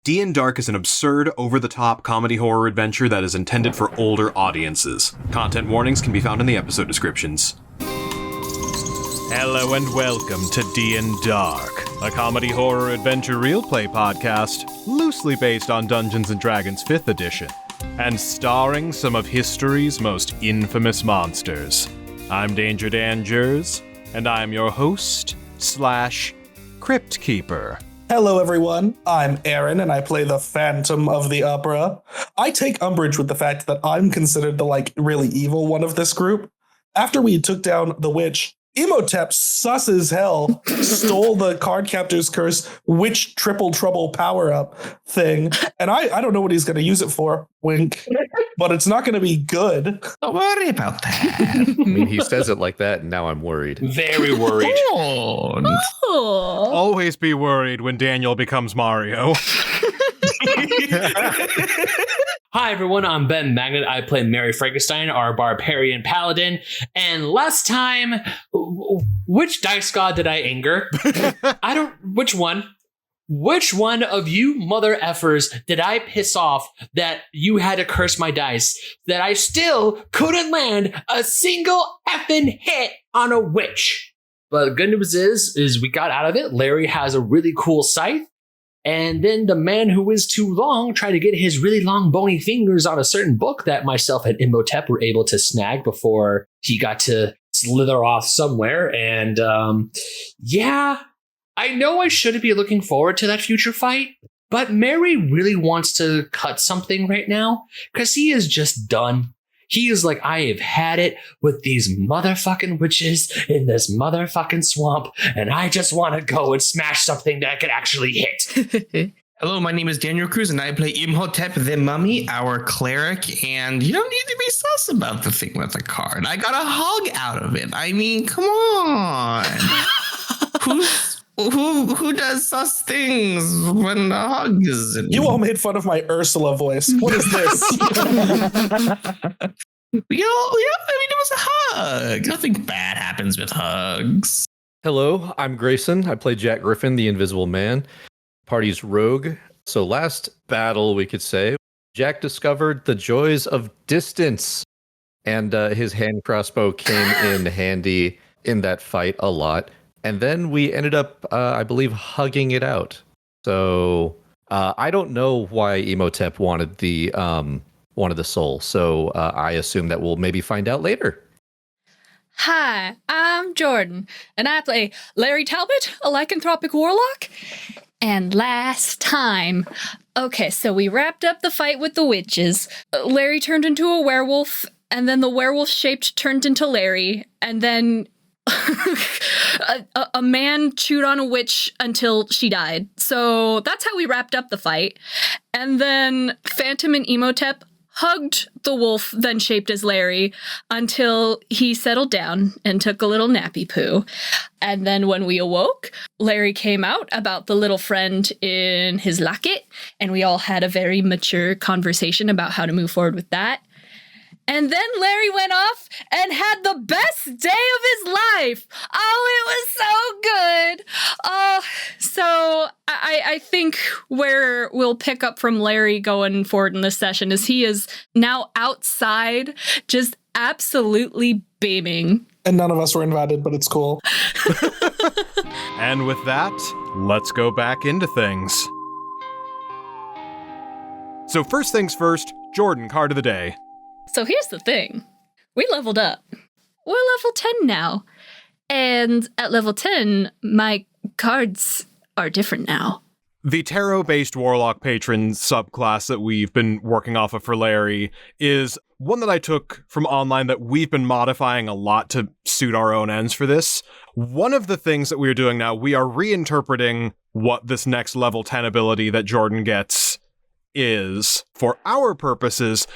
D&Dark is an absurd, over-the-top comedy horror adventure that is intended for older audiences. Content warnings can be found in the episode descriptions. Hello and welcome to D&Dark, a comedy horror adventure Realplay podcast loosely based on Dungeons & Dragons 5th edition, and starring some of history's most infamous monsters. I'm Danger Dan Jerz, and I'm your host / Crypt Keeper. Hello everyone, I'm Aaron and I play the Phantom of the Opera. I take umbrage with the fact that I'm considered the really evil one of this group. After we took down the witch, Imhotep, sus as hell, stole the card captor's curse witch triple trouble power-up thing, and I don't know what he's going to use it for, wink, but it's not going to be good. Don't worry about that. I mean, he says it like that, and now I'm worried. Very worried. Always be worried when Daniel becomes Mario. Hi everyone, I'm Ben Magnet. I play Mary Frankenstein, our barbarian paladin. And last time, which dice god did I anger? Which one? Which one of you mother effers did I piss off that you had to curse my dice? That I still couldn't land a single effing hit on a witch. But the good news is we got out of it. Larry has a really cool scythe. And then the man who is too long tried to get his really long bony fingers on a certain book that myself and Imhotep were able to snag before he got to slither off somewhere. And yeah, I know I shouldn't be looking forward to that future fight, but Mary really wants to cut something right now because he is just done. He is like, I have had it with these motherfucking witches in this motherfucking swamp, and I just want to go and smash something that I can actually hit. Hello, my name is Daniel Cruz, and I play Imhotep the Mummy, our cleric, and you don't need to be sus about the thing with the card. I got a hug out of it. I mean, come on. Who does sus things when the hug is in? You all made fun of my Ursula voice. What is this? I mean, it was a hug. Nothing bad happens with hugs. Hello, I'm Grayson. I play Jack Griffin, the Invisible Man, party's rogue. So last battle, we could say, Jack discovered the joys of distance, and his hand crossbow came in handy in that fight a lot. And then we ended up, I believe, hugging it out. So I don't know why Imhotep wanted the soul. So I assume that we'll maybe find out later. Hi, I'm Jordan, and I play Larry Talbot, a lycanthropic warlock. And last time, okay, so we wrapped up the fight with the witches. Larry turned into a werewolf, and then the werewolf shaped turned into Larry, and then a man chewed on a witch until she died. So that's how we wrapped up the fight. And then Phantom and Imhotep hugged the wolf, then shaped as Larry, until he settled down and took a little nappy poo. And then when we awoke, Larry came out about the little friend in his locket, and we all had a very mature conversation about how to move forward with that. And then Larry went off and had the best day of his life. Oh, it was so good. So I think where we'll pick up from Larry going forward in this session is he is now outside, just absolutely beaming. And none of us were invited, but it's cool. And with that, let's go back into things. So first things first, Jordan, card of the day. So here's the thing. We leveled up. We're level 10 now. And at level 10, my cards are different now. The tarot-based Warlock Patron subclass that we've been working off of for Larry is one that I took from online that we've been modifying a lot to suit our own ends for this. One of the things that we're doing now, we are reinterpreting what this next level 10 ability that Jordan gets is, for our purposes,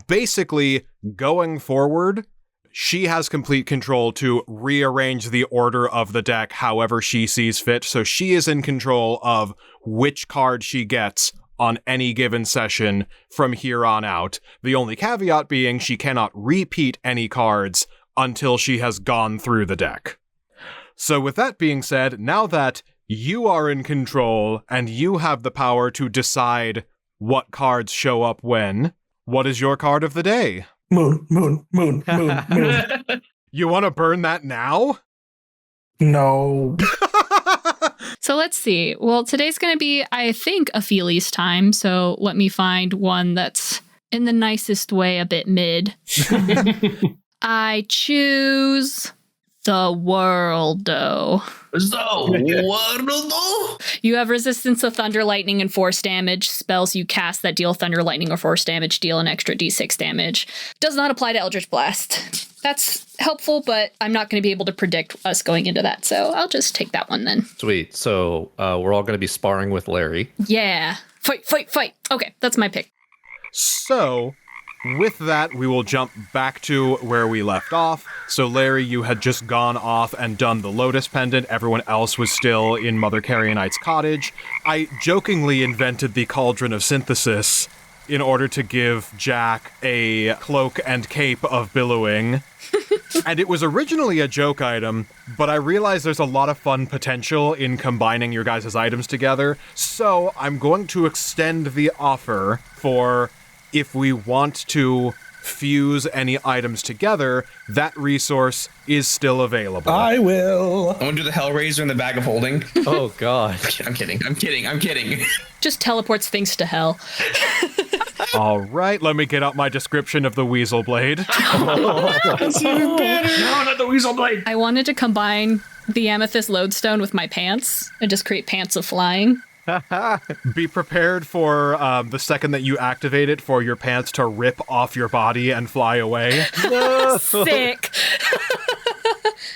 basically going forward, she has complete control to rearrange the order of the deck however she sees fit. So she is in control of which card she gets on any given session from here on out. The only caveat being she cannot repeat any cards until she has gone through the deck. So with that being said, now that you are in control, and you have the power to decide what cards show up when. What is your card of the day? Moon. You want to burn that now? No. So let's see. Well, today's going to be, I think, Ophelie's time. So let me find one that's in the nicest way a bit mid. I choose the Worldo. You have resistance to thunder, lightning, and force damage. Spells you cast that deal thunder, lightning, or force damage deal an extra d6 damage. Does not apply to Eldritch Blast. That's helpful, but I'm not going to be able to predict us going into that, so I'll just take that one then. Sweet. So we're all going to be sparring with Larry. Yeah. Fight. Okay, that's my pick. So, with that, we will jump back to where we left off. So, Larry, you had just gone off and done the Lotus Pendant. Everyone else was still in Mother Carrionite's cottage. I jokingly invented the Cauldron of Synthesis in order to give Jack a cloak and cape of billowing. And it was originally a joke item, but I realized there's a lot of fun potential in combining your guys' items together. So, I'm going to extend the offer for if we want to fuse any items together, that resource is still available. I will. I want to do the Hellraiser in the bag of holding. Oh, God. I'm kidding. Just teleports things to hell. All right, let me get out my description of the Weasel Blade. That's even better. No, not the Weasel Blade. I wanted to combine the Amethyst Lodestone with my pants and just create pants of flying. Be prepared for the second that you activate it for your pants to rip off your body and fly away. Sick.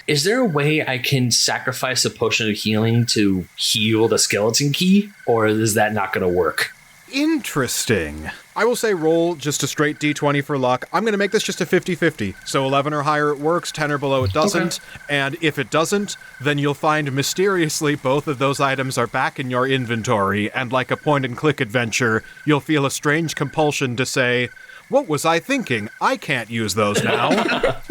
Is there a way I can sacrifice a potion of healing to heal the skeleton key? Or is that not going to work? Interesting. I will say roll just a straight d20 for luck. I'm going to make this just a 50-50. So 11 or higher it works, 10 or below it doesn't. Okay. And if it doesn't, then you'll find mysteriously both of those items are back in your inventory, and like a point-and-click adventure, you'll feel a strange compulsion to say, "What was I thinking? I can't use those now."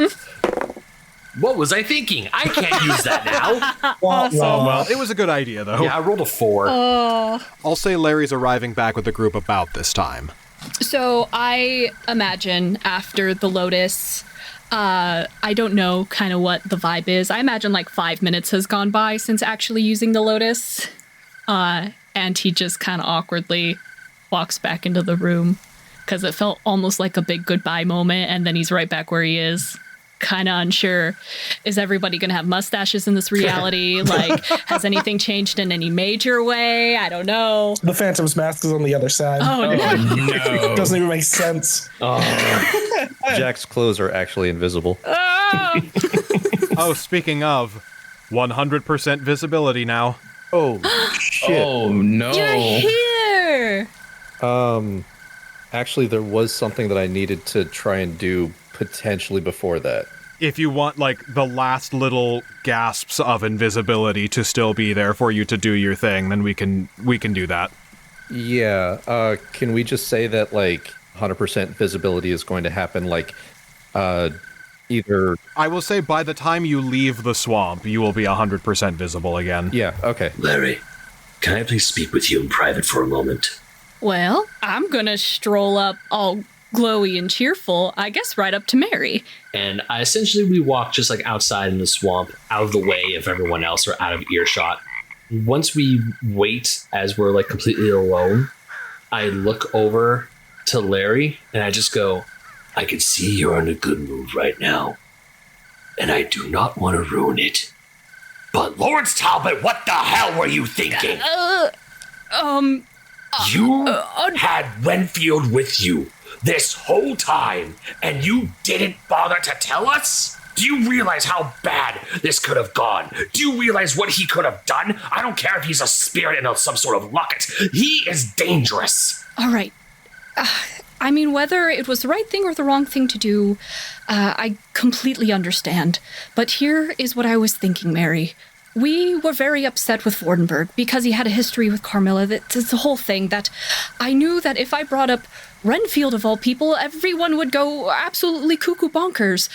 What was I thinking? I can't use that now. Well, it was a good idea, though. Yeah, I rolled a 4. I'll say Larry's arriving back with the group about this time. So I imagine after the Lotus, I don't know kind of what the vibe is. I imagine like 5 minutes has gone by since actually using the Lotus. And he just kind of awkwardly walks back into the room because it felt almost like a big goodbye moment. And then he's right back where he is. Kind of unsure. Is everybody going to have mustaches in this reality? Like, has anything changed in any major way? I don't know. The Phantom's mask is on the other side. Oh, no. Doesn't even make sense. Jack's clothes are actually invisible. Oh, speaking of, 100% visibility now. Oh, shit. Oh, no. You're here! Actually, there was something that I needed to try and do potentially before that. If you want, like, the last little gasps of invisibility to still be there for you to do your thing, then we can do that. Yeah, can we just say that, like, 100% visibility is going to happen, like, either... I will say by the time you leave the swamp, you will be 100% visible again. Yeah, okay. Larry, can I please speak with you in private for a moment? Well, I'm gonna stroll up all glowy and cheerful, I guess right up to Mary. And we walk just like outside in the swamp, out of the way of everyone else or out of earshot. Once we wait as we're like completely alone, I look over to Larry and I just go, I can see you're in a good mood right now, and I do not want to ruin it. But Lawrence Talbot, what the hell were you thinking? You had Renfield with you this whole time, and you didn't bother to tell us? Do you realize how bad this could have gone? Do you realize what he could have done? I don't care if he's a spirit in some sort of locket. He is dangerous. All right. I mean, whether it was the right thing or the wrong thing to do, I completely understand. But here is what I was thinking, Mary. We were very upset with Vordenberg because he had a history with Carmilla. That's the whole thing, that I knew that if I brought up Renfield of all people, everyone would go absolutely cuckoo bonkers.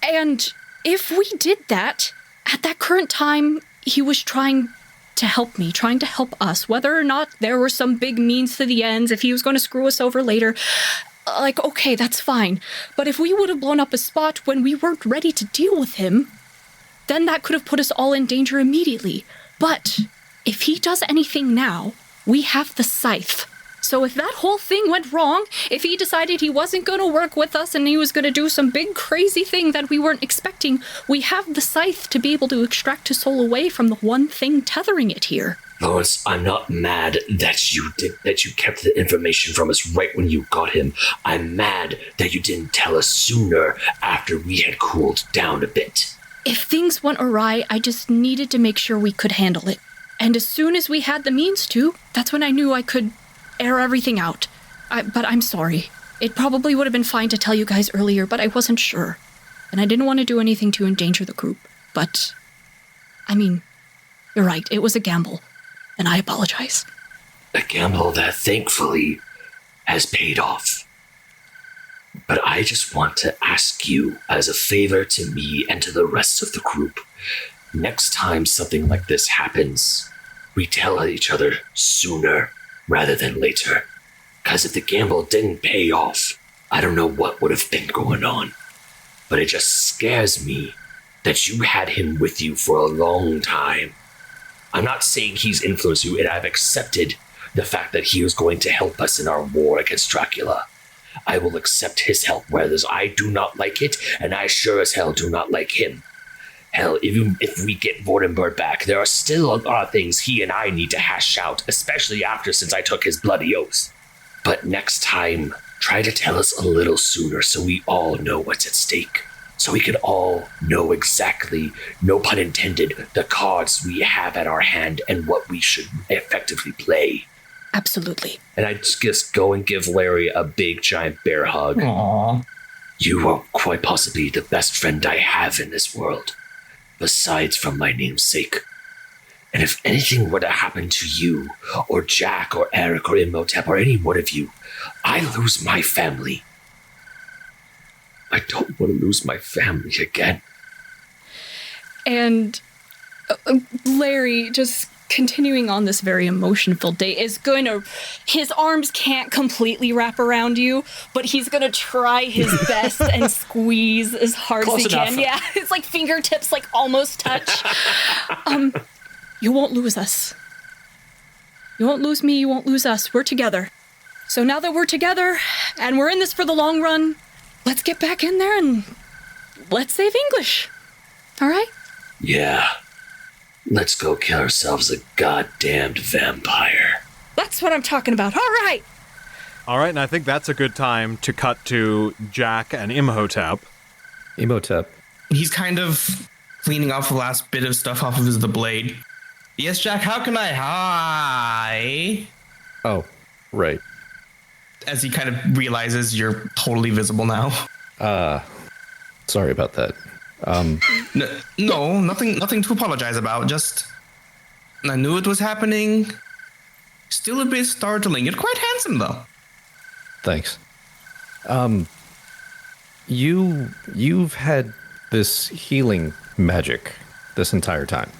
And if we did that, at that current time, he was trying to help me, trying to help us, whether or not there were some big means to the ends, if he was going to screw us over later. Like, okay, that's fine. But if we would have blown up a spot when we weren't ready to deal with him, then that could have put us all in danger immediately. But if he does anything now, we have the scythe. So if that whole thing went wrong, if he decided he wasn't going to work with us and he was going to do some big crazy thing that we weren't expecting, we have the scythe to be able to extract his soul away from the one thing tethering it here. Lawrence, I'm not mad that you kept the information from us right when you got him. I'm mad that you didn't tell us sooner after we had cooled down a bit. If things went awry, I just needed to make sure we could handle it. And as soon as we had the means to, that's when I knew I could air everything out. But I'm sorry. It probably would have been fine to tell you guys earlier, but I wasn't sure. And I didn't want to do anything to endanger the group. But, I mean, you're right. It was a gamble. And I apologize. A gamble that thankfully has paid off. But I just want to ask you, as a favor to me and to the rest of the group, next time something like this happens, we tell each other sooner rather than later. Because if the gamble didn't pay off, I don't know what would have been going on. But it just scares me that you had him with you for a long time. I'm not saying he's influenced you, and I've accepted the fact that he was going to help us in our war against Dracula. I will accept his help, whereas I do not like it, and I sure as hell do not like him. Hell, even if we get Vordenberg back, there are still a lot of things he and I need to hash out, especially since I took his bloody oath. But next time, try to tell us a little sooner so we all know what's at stake. So we can all know exactly, no pun intended, the cards we have at our hand and what we should effectively play. Absolutely. And I just go and give Larry a big giant bear hug. Aww. You are quite possibly the best friend I have in this world, besides from my namesake. And if anything were to happen to you, or Jack, or Erik, or Imhotep, or any one of you, I lose my family. I don't want to lose my family again. And Larry, just continuing on this very emotion-filled day, is going to... His arms can't completely wrap around you, but he's going to try his best and squeeze as hard Close as he enough. can. Yeah, his fingertips almost touch. You won't lose us. You won't lose me, you won't lose us. We're together. So now that we're together, and we're in this for the long run, let's get back in there and let's save English. All right? Yeah. Let's go kill ourselves a goddamned vampire. That's what I'm talking about. All right. All right, and I think that's a good time to cut to Jack and Imhotep. Imhotep. He's kind of cleaning off the last bit of stuff off of the blade. Yes, Jack, how can I? Hi. Oh, right. As he kind of realizes you're totally visible now. Sorry about that. No, nothing to apologize about. Just, I knew it was happening. Still a bit startling. You're quite handsome, though. Thanks. You've had this healing magic this entire time.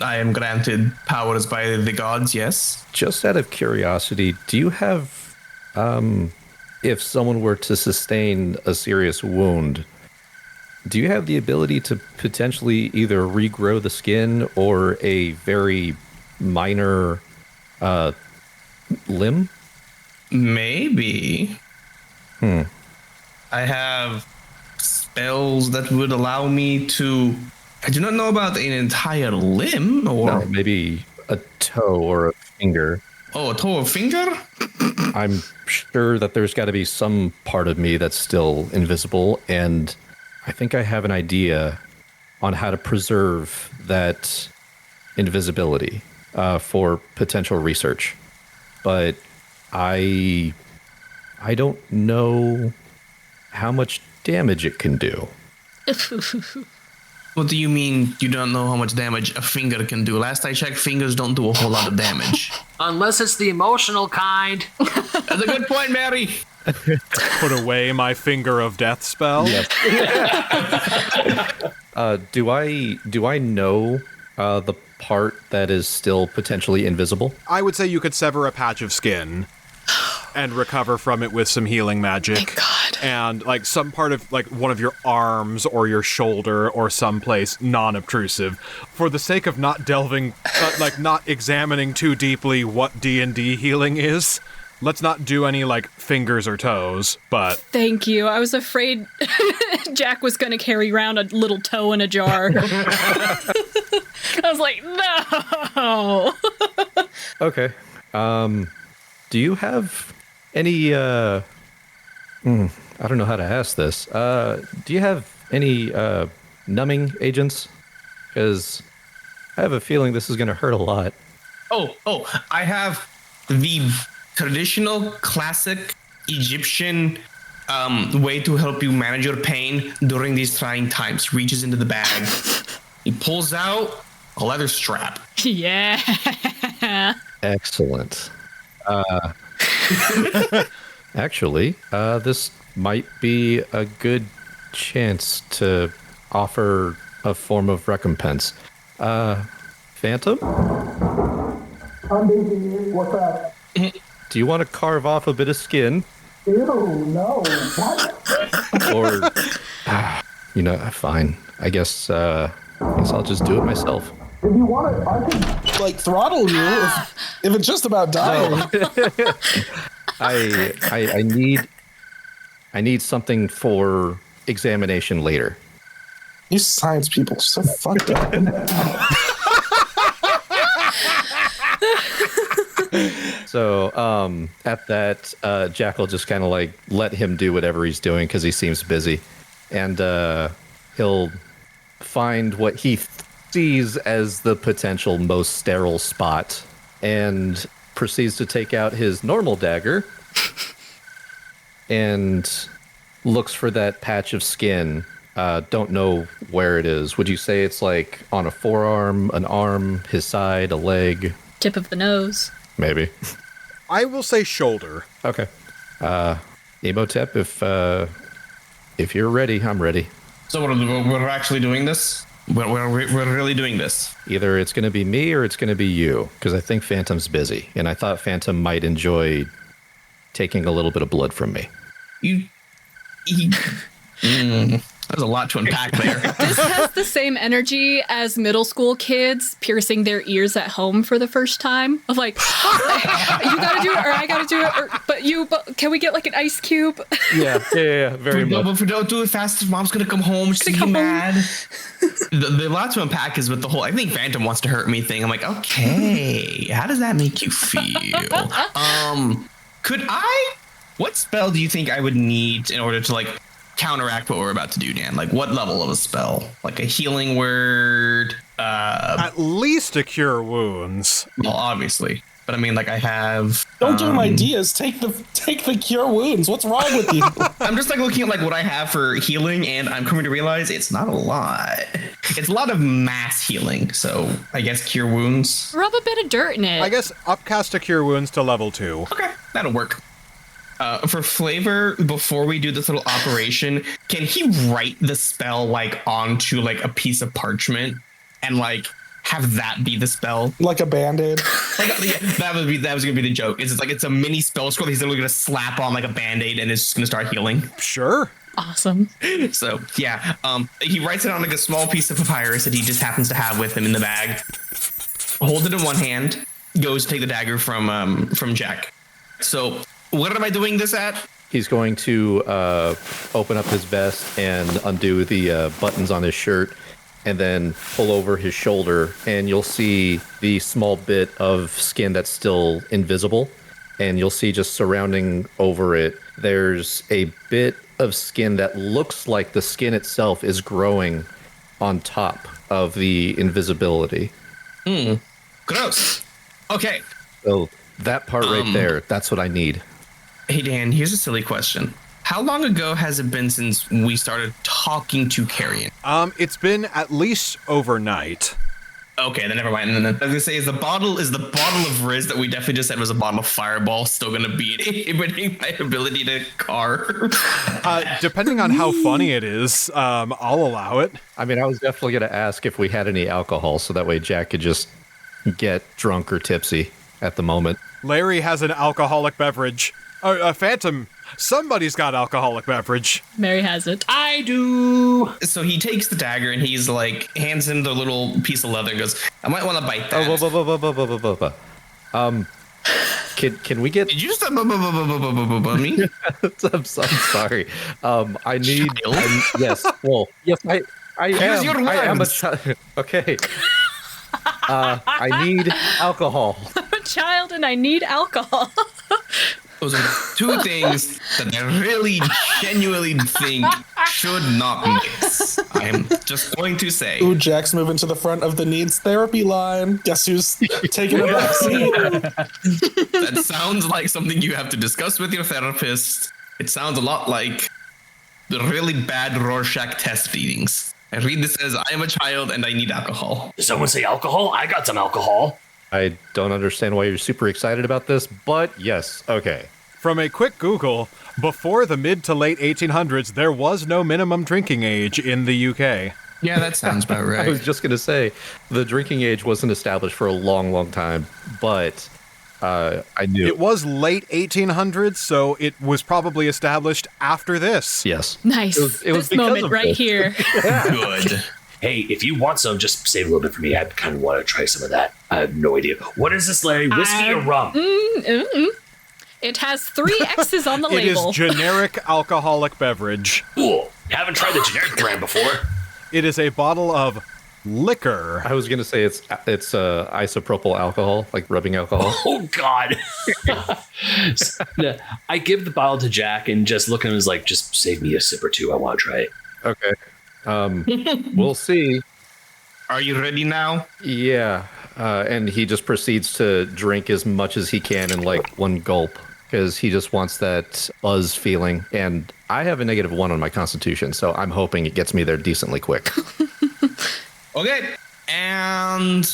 I am granted powers by the gods, yes. Just out of curiosity, do you have, if someone were to sustain a serious wound, do you have the ability to potentially either regrow the skin or a very minor limb? Maybe. I have spells that would allow me to... I do not know about an entire limb, or... No, maybe a toe or a finger. Oh, a toe or finger? I'm sure that there's got to be some part of me that's still invisible, and I think I have an idea on how to preserve that invisibility for potential research. But I don't know how much damage it can do. What do you mean you don't know how much damage a finger can do? Last I checked, fingers don't do a whole lot of damage. Unless it's the emotional kind. That's a good point, Mary. Put away my finger of death spell. Yes. Do I know the part that is still potentially invisible? I would say you could sever a patch of skin and recover from it with some healing magic. Thank God. And like some part of like one of your arms or your shoulder or someplace non-obtrusive. For the sake of not delving, not examining too deeply what D&D healing is, let's not do any like fingers or toes, but... Thank you. I was afraid Jack was going to carry around a little toe in a jar. I was like, no. Okay. Do you have any, I don't know how to ask this. Do you have any numbing agents? Because I have a feeling this is going to hurt a lot. Oh, I have the traditional classic Egyptian way to help you manage your pain during these trying times. He reaches into the bag. He pulls out a leather strap. Yeah. Excellent. Actually, this might be a good chance to offer a form of recompense. Phantom? I'm busy. What's up? Do you want to carve off a bit of skin? Ew, no. What? Or, fine. I guess I'll just do it myself. If you want it, I could, like, throttle you if it's just about dying. I need something for examination later. You science people are so fucked up. So at that, Jack will just kind of like let him do whatever he's doing because he seems busy. And he'll find what he sees as the potential most sterile spot and proceeds to take out his normal dagger and looks for that patch of skin. Don't know where it is. Would you say it's like on a forearm, an arm, his side, a leg? Tip of the nose. Maybe. I will say shoulder. Okay. Imhotep, if you're ready, I'm ready. So we're actually doing this? We're really doing this? Either it's going to be me or it's going to be you, because I think Phantom's busy, and I thought Phantom might enjoy taking a little bit of blood from me. There's a lot to unpack there. This has the same energy as middle school kids piercing their ears at home for the first time. Of like, you gotta do it, or I gotta do it, but can we get like an ice cube? Yeah, very much. But if we don't do it fast, Mom's gonna come home. She's gonna be mad. The lot to unpack is with the whole, I think Phantom wants to hurt me thing. I'm like, okay, how does that make you feel? What spell do you think I would need in order to like counteract what we're about to do, Dan? Like what level of a spell? Like a healing word? At least a cure wounds. Well, obviously. But I mean, like I have... Don't give him ideas. Take the cure wounds. What's wrong with you? I'm just like looking at like what I have for healing, and I'm coming to realize it's not a lot. It's a lot of mass healing. So I guess cure wounds. Rub a bit of dirt in it. I guess upcast a cure wounds to level 2. Okay, that'll work. For flavor, before we do this little operation, can he write the spell like onto like a piece of parchment and like have that be the spell? Like a Band-Aid? Like, yeah, that was gonna be the joke. It's a mini spell scroll he's literally gonna slap on like a Band-Aid and it's just gonna start healing. Sure. Awesome. So yeah, he writes it on like a small piece of papyrus that he just happens to have with him in the bag. Hold it in one hand, goes to take the dagger from Jack. So what am I doing this at? He's going to open up his vest and undo the buttons on his shirt and then pull over his shoulder, and you'll see the small bit of skin that's still invisible, and you'll see just surrounding over it, there's a bit of skin that looks like the skin itself is growing on top of the invisibility. Gross. Okay. So that part right there, that's what I need. Hey, Dan, here's a silly question. How long ago has it been since we started talking to Carrion? It's been at least overnight. Okay, then never mind. And then I was gonna say, is the bottle of Riz that we definitely just said was a bottle of Fireball still gonna be inhibiting my ability to carve? Depending on how funny it is, I'll allow it. I mean, I was definitely going to ask if we had any alcohol, so that way Jack could just get drunk or tipsy at the moment. Larry has an alcoholic beverage. Phantom, somebody's got alcoholic beverage. Mary has it. I do. So he takes the dagger and he's like, hands him the little piece of leather and goes, I might want to bite that. Can we get? Did you just me? I'm sorry. I need. Yes. Well, yes. I Use am. your I am a words. child. Okay. I need alcohol. I'm a child and I need alcohol. Those are two things that I really genuinely think should not mix. I'm just going to say. Ooh, Jack's moving to the front of the needs therapy line. Guess who's taking a back seat? That sounds like something you have to discuss with your therapist. It sounds a lot like the really bad Rorschach test readings. I read this as, I am a child and I need alcohol. Did someone say alcohol? I got some alcohol. I don't understand why you're super excited about this, but yes, okay. From a quick Google, before the mid to late 1800s, there was no minimum drinking age in the UK. Yeah, that sounds about right. I was just going to say, the drinking age wasn't established for a long, long time, but I knew. It was late 1800s, so it was probably established after this. Yes. Nice. It was this because moment of right this. here. Good. Hey, if you want some, just save a little bit for me. I kind of want to try some of that. I have no idea. What is this, Larry? Whiskey or rum? It has 3 X's on the It is label. generic alcoholic beverage. Cool. Haven't tried the generic brand before. It is a bottle of liquor. I was going to say it's isopropyl alcohol, like rubbing alcohol. Oh, God. I give the bottle to Jack and just look at him as like, just Save me a sip or two. I want to try it. Okay. We'll see. Are you ready now? Yeah. And he just proceeds to drink as much as he can in like one gulp because he just wants that buzz feeling. And I have a -1 on my constitution, so I'm hoping it gets me there decently quick. Okay. And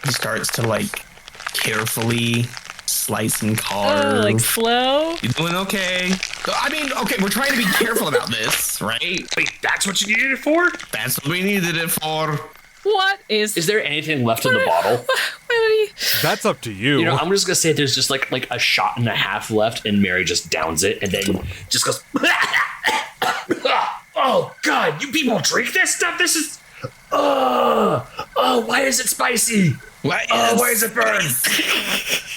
he starts to like carefully slice and carve. like slow. You doing okay? I mean, okay, we're trying to be careful about this, right? Wait, that's what you needed it for? That's what we needed it for. What is... is there anything left in the bottle? That's up to you. You know, I'm just gonna say there's just like a shot and a half left, and Mary just downs it, and then Just goes. Oh, God. You people drink this stuff? This is. Oh, why is it spicy? Why Why is it burn?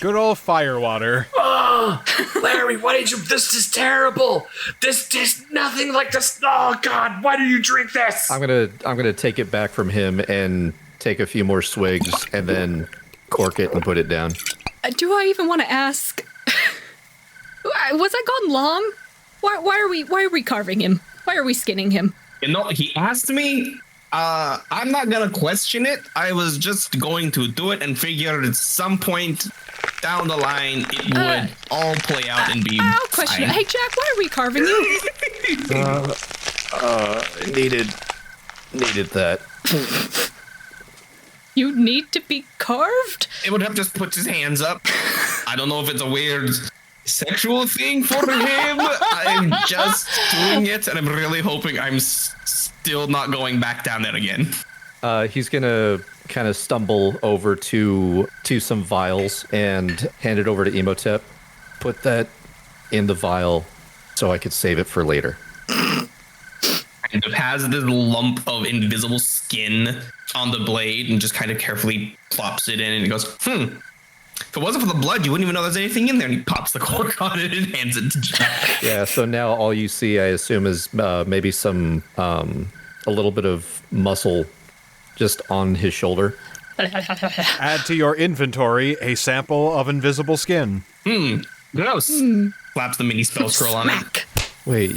Good old firewater. Oh, Larry, why did you? This is terrible. This tastes nothing like this. Oh God, why do you drink this? I'm gonna take it back from him and take a few more swigs and then cork it and put it down. Do I even want to ask? Was I gone long? Why are we carving him? Why are we skinning him? You know, he asked me. I'm not gonna question it. I was just going to do it and figured at some point down the line it would all play out and be. I'll question it. fine. Hey Jack, why are we carving you? Needed that. You need to be carved? Imhotep just puts his hands up. I don't know if it's a weird sexual thing for him. I'm just doing it, and I'm really hoping I'm still not going back down there again. He's gonna kind of stumble over to some vials and hand it over to Imhotep. Put that in the vial so I could save it for later. And it has this lump of invisible skin on the blade and just kind of carefully plops it in and he goes, If it wasn't for the blood, you wouldn't even know there's anything in there. And he pops the cork on it and hands it to Jack. Yeah, so now all you see, I assume, is maybe some, a little bit of muscle just on his shoulder. Add to your inventory a sample of invisible skin. Gross. Slaps the mini spell scroll on it. Wait,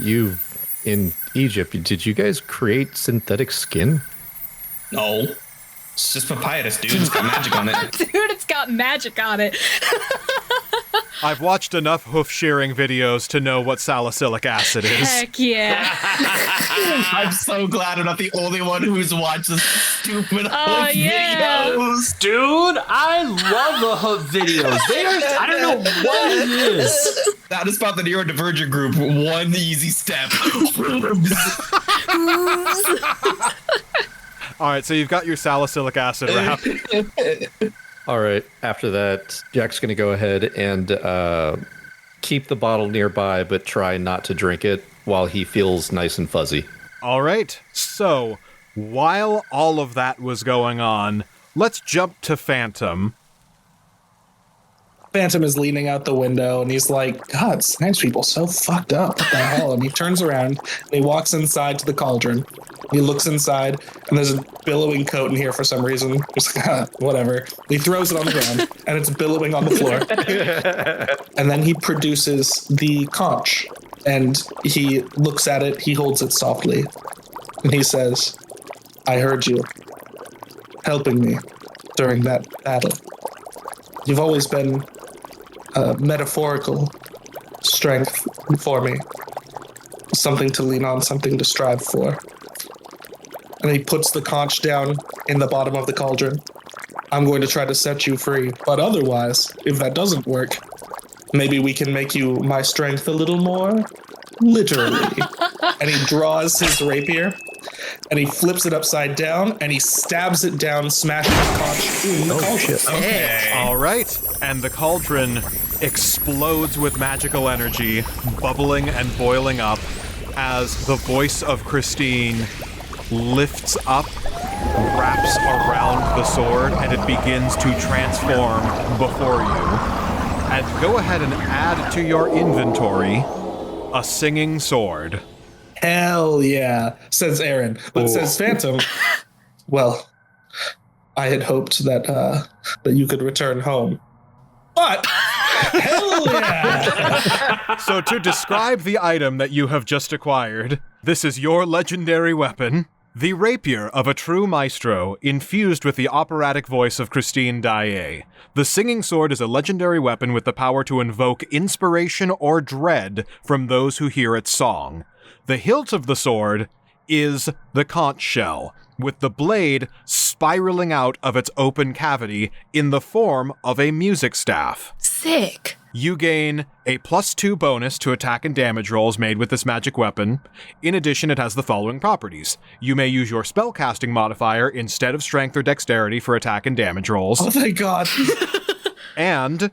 in Egypt, did you guys create synthetic skin? No. It's just papyrus, dude. It's got magic on it. Dude, it's got magic on it. I've watched enough hoof shearing videos to know what salicylic acid is. Heck yeah. I'm so glad I'm not the only one who's watched the stupid Oh, yeah. videos. Dude, I love the hoof videos. They are, I don't know what it is. That is about the neurodivergent group. One easy step. All right, so you've got your salicylic acid wrap. All right. After that, Jack's going to go ahead and keep the bottle nearby, but try not to drink it while he feels nice and fuzzy. All right, so while all of that was going on, let's jump to Phantom. Phantom is leaning out the window and he's like, God, science people so fucked up. What the hell? And he turns around and he walks inside to the cauldron. He looks inside and there's a billowing coat in here for some reason. He's like, whatever. He throws it on the ground and it's billowing on the floor. And then he produces the conch and he looks at it. He holds it softly and he says, I heard you helping me during that battle. You've always been metaphorical strength for me. Something to lean on, something to strive for. And he puts the conch down in the bottom of the cauldron. I'm going to try to set you free. But otherwise, if that doesn't work, maybe we can make you my strength a little more literally. And he draws his rapier and he flips it upside down and he stabs it down, smashing the conch in the cauldron. Okay. All right, and the cauldron explodes with magical energy, bubbling and boiling up as the voice of Christine lifts up, wraps around the sword, and it begins to transform before you. And go ahead and add to your inventory a singing sword. Hell yeah, says Aaron. But says Phantom, well, I had hoped that that you could return home. But hell yeah! So to describe the item that you have just acquired, this is your legendary weapon, the rapier of a true maestro, infused with the operatic voice of Christine Daae. The singing sword is a legendary weapon with the power to invoke inspiration or dread from those who hear its song. The hilt of the sword is the conch shell, with the blade spiraling out of its open cavity in the form of a music staff. Sick. You gain a +2 bonus to attack and damage rolls made with this magic weapon. In addition, it has the following properties. You may use your spellcasting modifier instead of strength or dexterity for attack and damage rolls. Oh thank God. And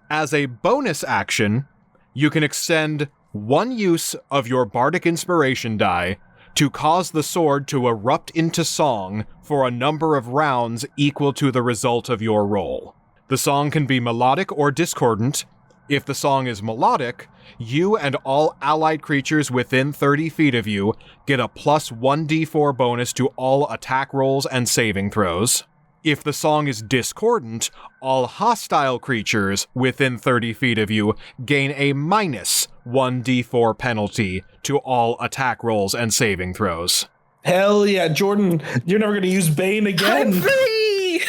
as a bonus action, you can extend one use of your bardic inspiration die to cause the sword to erupt into song for a number of rounds equal to the result of your roll. The song can be melodic or discordant. If the song is melodic, you and all allied creatures within 30 feet of you get a +1d4 bonus to all attack rolls and saving throws. If the song is discordant, all hostile creatures within 30 feet of you gain a -1d4 penalty to all attack rolls and saving throws. Hell yeah, Jordan, you're never going to use Bane again. I'm free!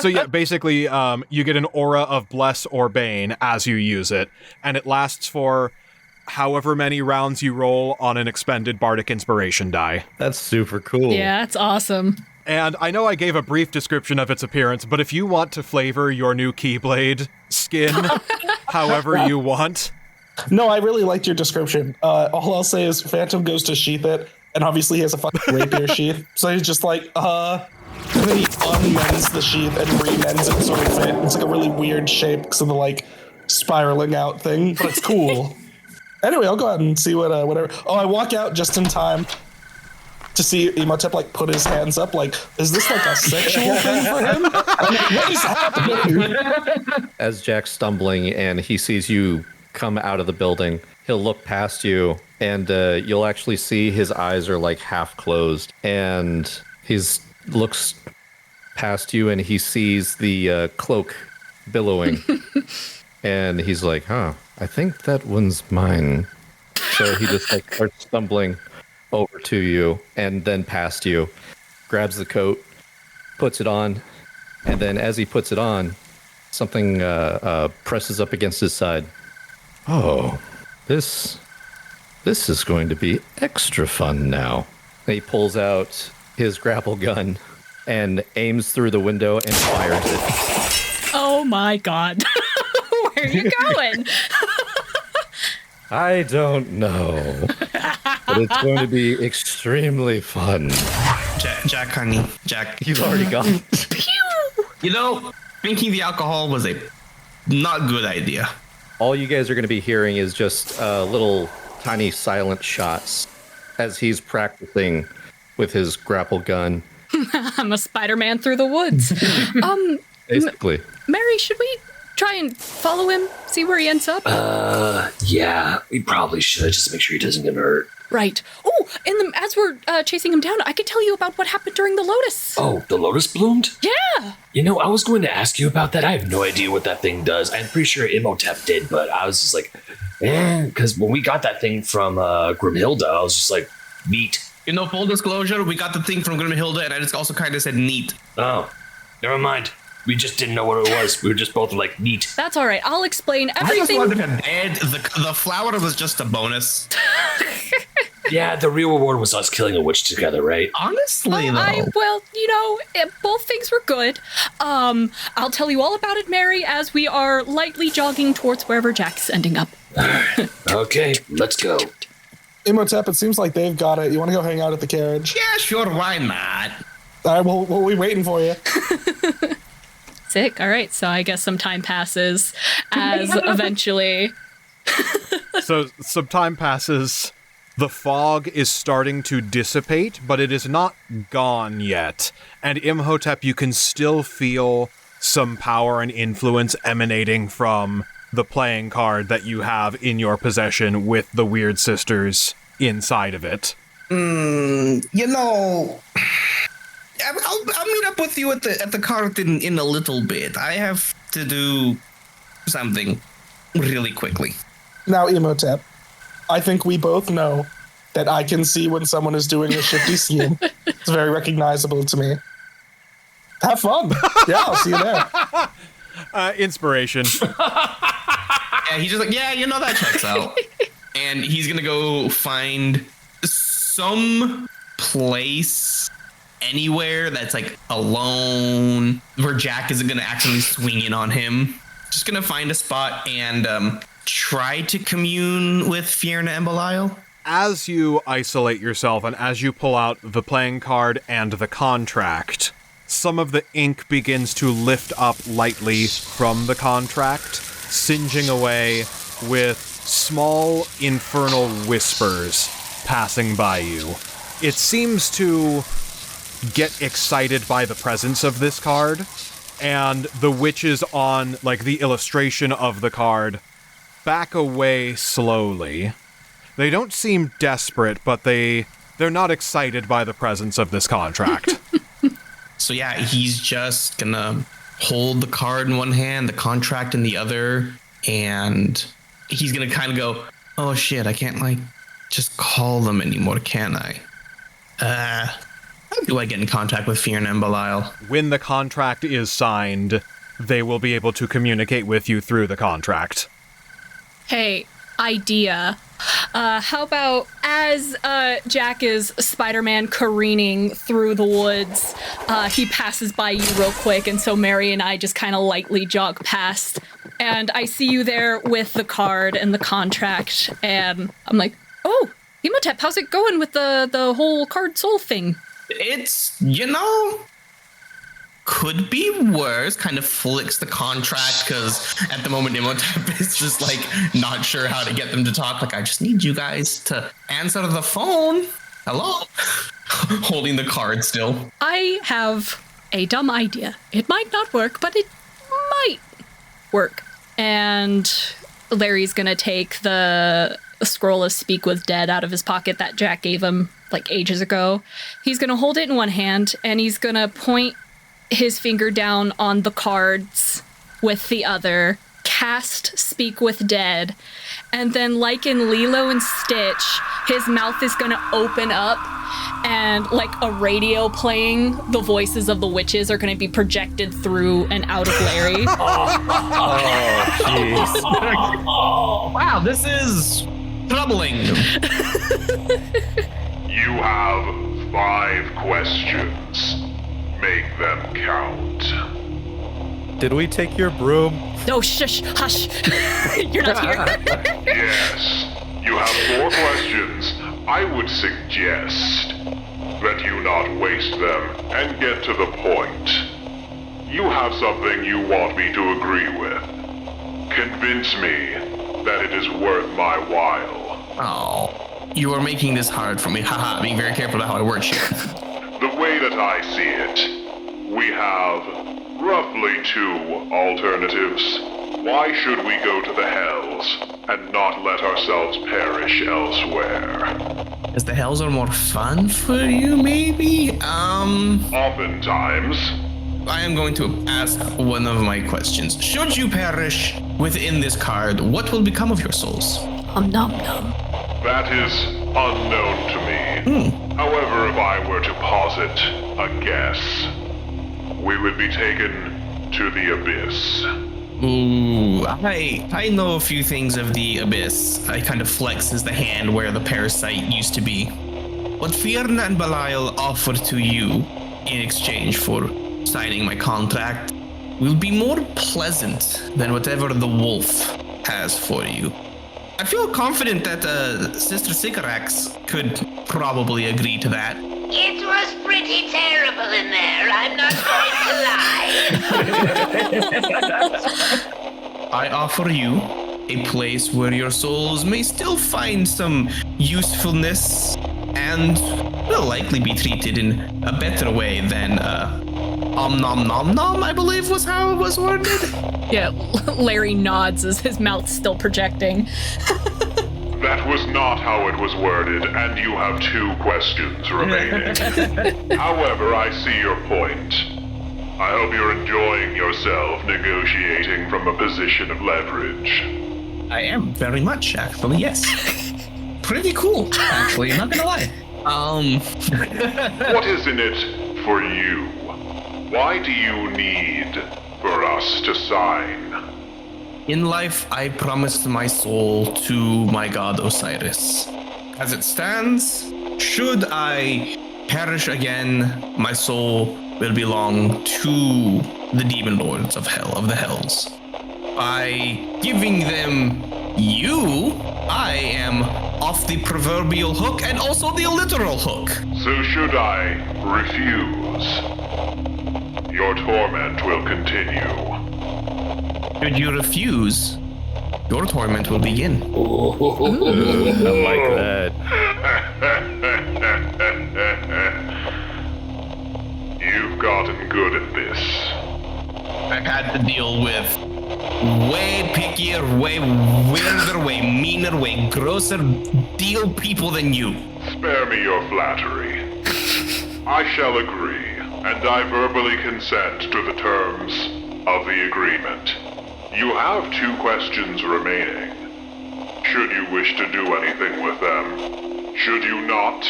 So yeah, basically, you get an aura of Bless or Bane as you use it, and it lasts for however many rounds you roll on an expended bardic inspiration die. That's super cool. Yeah, that's awesome. And I know I gave a brief description of its appearance, but if you want to flavor your new Keyblade skin however you want... No, I really liked your description. All I'll say is Phantom goes to sheath it, and obviously he has a fucking rapier sheath. So he's just like, and then he unmends the sheath and remends it so it fit. It's like a really weird shape because of the like spiraling out thing, but it's cool. Anyway, I'll go ahead and see whatever. Oh, I walk out just in time to see Imhotep like put his hands up. Like, is this like a sexual thing for him? I mean, what is happening? As Jack's stumbling and he sees you come out of the building, he'll look past you and you'll actually see his eyes are like half closed, and he's looks past you and he sees the cloak billowing and he's like, I think that one's mine. So he just like starts stumbling over to you and then past you, grabs the coat, puts it on, and then as he puts it on, Something presses up against his side. Oh, this is going to be extra fun now. And he pulls out his grapple gun and aims through the window and fires it. Oh my god. Where are you going? I don't know. But it's going to be extremely fun. Jack, honey. Jack. He's already gone. You know, drinking the alcohol was a not good idea. All you guys are going to be hearing is just little tiny silent shots as he's practicing with his grapple gun. I'm a Spider-Man through the woods. Basically. Mary, should we try and follow him? See where he ends up? Yeah, we probably should, just to make sure he doesn't get hurt. Right. Oh, and as we're chasing him down, I could tell you about what happened during the Lotus. Oh, the lotus bloomed? Yeah. You know, I was going to ask you about that. I have no idea what that thing does. I'm pretty sure Imhotep did, but I was just like, because when we got that thing from Grimhilda, I was just like, neat. You know, full disclosure, we got the thing from Grimhilda, and I just also kind of said neat. Oh, never mind. We just didn't know what it was. We were just both like, neat. That's all right. I'll explain I just everything. wanted to dead. The flower was just a bonus. Yeah, the real reward was us killing a witch together, right? Honestly, though. Well, you know, both things were good. I'll tell you all about it, Mary, as we are lightly jogging towards wherever Jack's ending up. Okay, let's go. Imhotep, it seems like they've got it. You want to go hang out at the carriage? Yeah, sure, why not? All right, well, we'll be waiting for you. Sick. All right, so I guess some time passes as eventually... So some time passes. The fog is starting to dissipate, but it is not gone yet. And Imhotep, you can still feel some power and influence emanating from the playing card that you have in your possession with the Weird Sisters inside of it. You know, I'll meet up with you at the cart in a little bit. I have to do something really quickly. Now, Imhotep, I think we both know that I can see when someone is doing a shifty scheme. It's very recognizable to me. Have fun. Yeah, I'll see you there. Inspiration. Yeah, he's just like, yeah, you know, that checks out. And he's gonna go find some place anywhere that's like alone where Jack isn't gonna actually swing in on him. Just gonna find a spot and try to commune with Fierna and Belial. As you isolate yourself and as you pull out the playing card and the contract, some of the ink begins to lift up lightly from the contract, singeing away with small infernal whispers passing by you. It seems to get excited by the presence of this card, and the witches on, like, the illustration of the card back away slowly. They don't seem desperate, but they're not excited by the presence of this contract. So yeah, he's just gonna hold the card in one hand, the contract in the other, and he's gonna kind of go, oh shit, I can't like just call them anymore, can I? How do I get in contact with Fierna and Belial? When the contract is signed, they will be able to communicate with you through the contract. Hey, idea. How about as Jack is Spider-Man careening through the woods, he passes by you real quick, and so Mary and I just kind of lightly jog past, and I see you there with the card and the contract, and I'm like, oh, Imhotep, how's it going with the whole card soul thing? It's, you know, could be worse. Kind of flicks the contract because at the moment Imhotep is just like not sure how to get them to talk. Like, I just need you guys to answer the phone. Hello? Holding the card still. I have a dumb idea. It might not work, but it might work. And Larry's gonna take the scroll of Speak with Dead out of his pocket that Jack gave him like ages ago. He's gonna hold it in one hand and he's gonna point his finger down on the cards with the other, cast Speak with Dead, and then like in Lilo and Stitch, his mouth is gonna open up and like a radio playing the voices of the witches are gonna be projected through and out of Larry. Jeez. Wow, this is troubling. You have 5 questions. Make them count. Did we take your broom? No, shush, hush. You're not here. Yes, you have 4 questions. I would suggest that you not waste them and get to the point. You have something you want me to agree with. Convince me that it is worth my while. Oh, you are making this hard for me. Haha, being very careful about how I word shit. The way that I see it, we have roughly 2 alternatives. Why should we go to the hells and not let ourselves perish elsewhere? As the hells are more fun for you, maybe? Oftentimes. I am going to ask one of my questions. Should you perish within this card, what will become of your souls? Nom nom. That is unknown to me. However, if I were to posit a guess, we would be taken to the abyss. Ooh, I know a few things of the abyss. I kind of flexes the hand where the parasite used to be. What Fierna and Belial offer to you in exchange for signing my contract will be more pleasant than whatever the wolf has for you. I feel confident that Sister Sycorax could probably agree to that. It was pretty terrible in there, I'm not going to lie. I offer you a place where your souls may still find some usefulness and will likely be treated in a better way than nom nom nom, I believe was how it was worded. Yeah, Larry nods as his mouth's still projecting. That was not how it was worded, and you have 2 questions remaining. However, I see your point. I hope you're enjoying yourself negotiating from a position of leverage. I am very much, actually, yes. Pretty cool, actually, not gonna lie. What is in it for you? Why do you need for us to sign? In life, I promised my soul to my god Osiris. As it stands, should I perish again, my soul will belong to the demon lords of hell, of the hells. By giving them you, I am off the proverbial hook and also the literal hook. So should I refuse? Your torment will continue. Should you refuse, your torment will begin. I like that. You've gotten good at this. I've had to deal with way pickier, way weirder, way meaner, way grosser deal people than you. Spare me your flattery. I shall agree, and I verbally consent to the terms of the agreement. You have 2 questions remaining. Should you wish to do anything with them, should you not,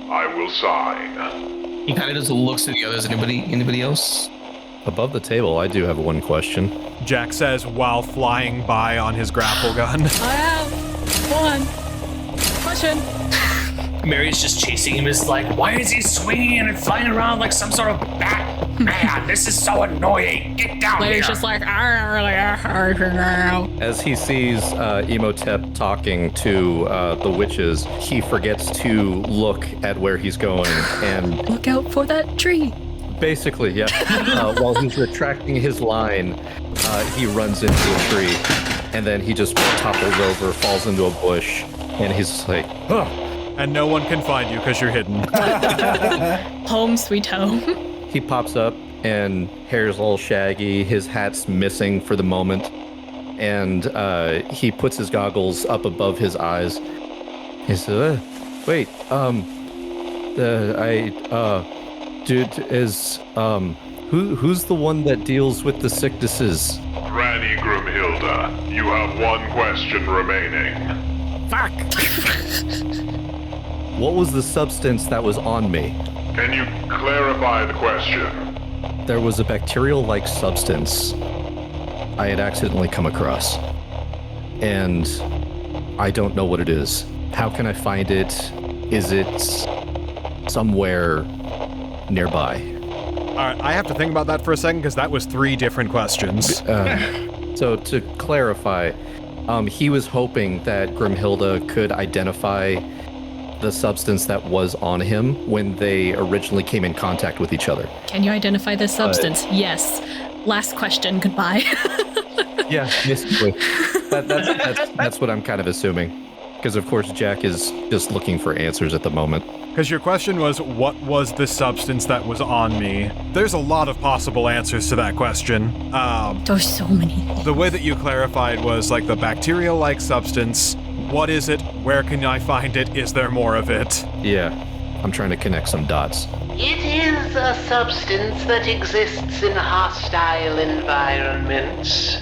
I will sign. He kind of just looks at the others. Anybody else? Above the table, I do have one question. Jack says while flying by on his grapple gun. I have one question. Mary's just chasing him. Is like, why is he swinging and flying around like some sort of bat? Man, this is so annoying. Get down Larry's here. just like, I don't really know. As he sees Imhotep talking to the witches, he forgets to look at where he's going, and Look out for that tree. basically, yeah, while he's retracting his line, he runs into a tree, and then he just topples over, falls into a bush, and he's just like, oh. And no one can find you because you're hidden. Home sweet home. He pops up, and hair's all shaggy, his hat's missing for the moment, and he puts his goggles up above his eyes. He says, wait, dude, is, who's the one that deals with the sicknesses? Grant Annie Grimhilda, you have one question remaining. Fuck! What was the substance that was on me? Can you clarify the question? There was a bacterial-like substance I had accidentally come across. And I don't know what it is. How can I find it? Is it somewhere nearby? All right, I have to think about that for a second because that was 3 different questions. So to clarify, he was hoping that Grimhilda could identify the substance that was on him when they originally came in contact with each other. Can you identify this substance? Yes. Last question. Goodbye. Yeah, basically. That's what I'm kind of assuming. Because, of course, Jack is just looking for answers at the moment. Because your question was, what was the substance that was on me? There's a lot of possible answers to that question. There's so many. The way that you clarified was like the bacterial-like substance. What is it? Where can I find it? Is there more of it? Yeah, I'm trying to connect some dots. It is a substance that exists in hostile environments.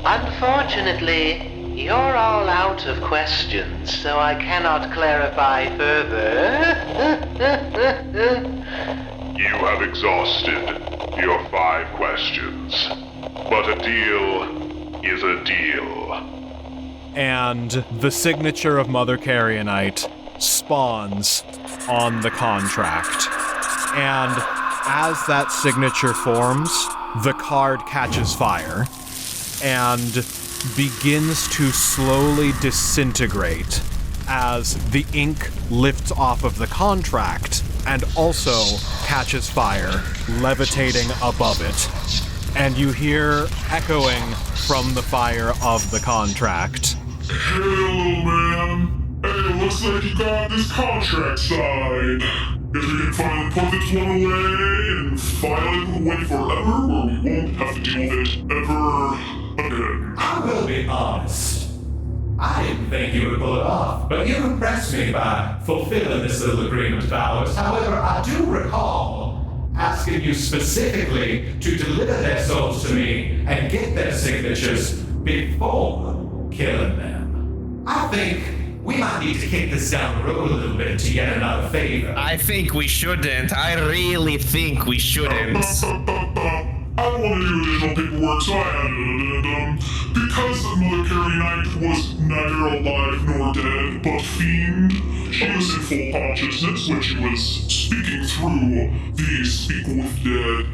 Unfortunately, you're all out of questions, so I cannot clarify further. You have exhausted your 5 questions. But a deal is a deal. And the signature of Mother Carrionite spawns on the contract. And as that signature forms, the card catches fire and begins to slowly disintegrate as the ink lifts off of the contract and also catches fire, levitating above it. And you hear echoing from the fire of the contract. Hello, man. Hey, looks like you got this contract signed. Guess we can finally put this one away and file it away forever, or we won't have to deal with it ever again. I will be honest. I didn't think you would pull it off, but you impressed me by fulfilling this little agreement of ours. However, I do recall asking you specifically to deliver their souls to me and get their signatures before killing them. I think we might need to kick this down the road a little bit to get another favor. I think we shouldn't. I really think we shouldn't. I don't want to do additional paperwork, so I added a because Mother Carrionite was neither alive nor dead, but fiend, she was in full consciousness when she was speaking through the Speak with Dead.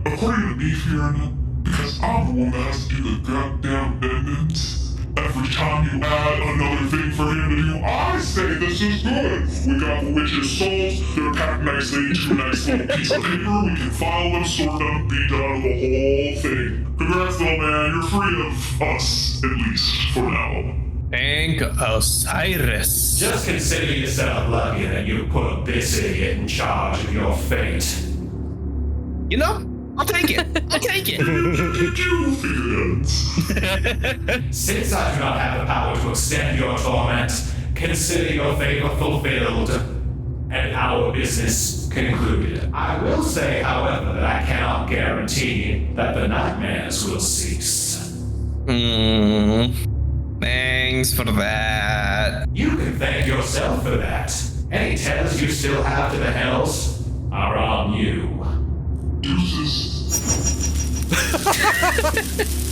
According to me, Fiona, because I'm the one that has to do the goddamn penance, every time you add another thing for him to do, I say this is good. We got the witch's souls, they're packed nicely into a nice little piece of paper, we can file them, sort them, be done with the whole thing. Congrats, little man, you're free of us, at least for now. Thank Osiris. Just consider yourself lucky that you put this idiot in charge of your fate. You know, I'll take it. I'll take it. Since I do not have the power to extend your torment, consider your favor fulfilled and our business concluded. I will say, however, that I cannot guarantee that the nightmares will cease. Thanks for that. You can thank yourself for that. Any tethers you still have to the hells are on you.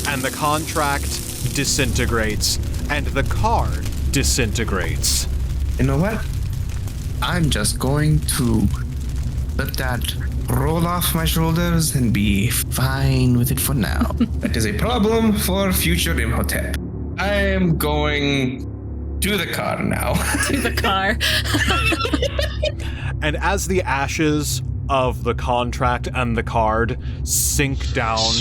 And the contract disintegrates, and the card disintegrates. You know what? I'm just going to let that roll off my shoulders and be fine with it for now. That is a problem for future Imhotep. I am going to the car now. To the car. And as the ashes of the contract and the card sink down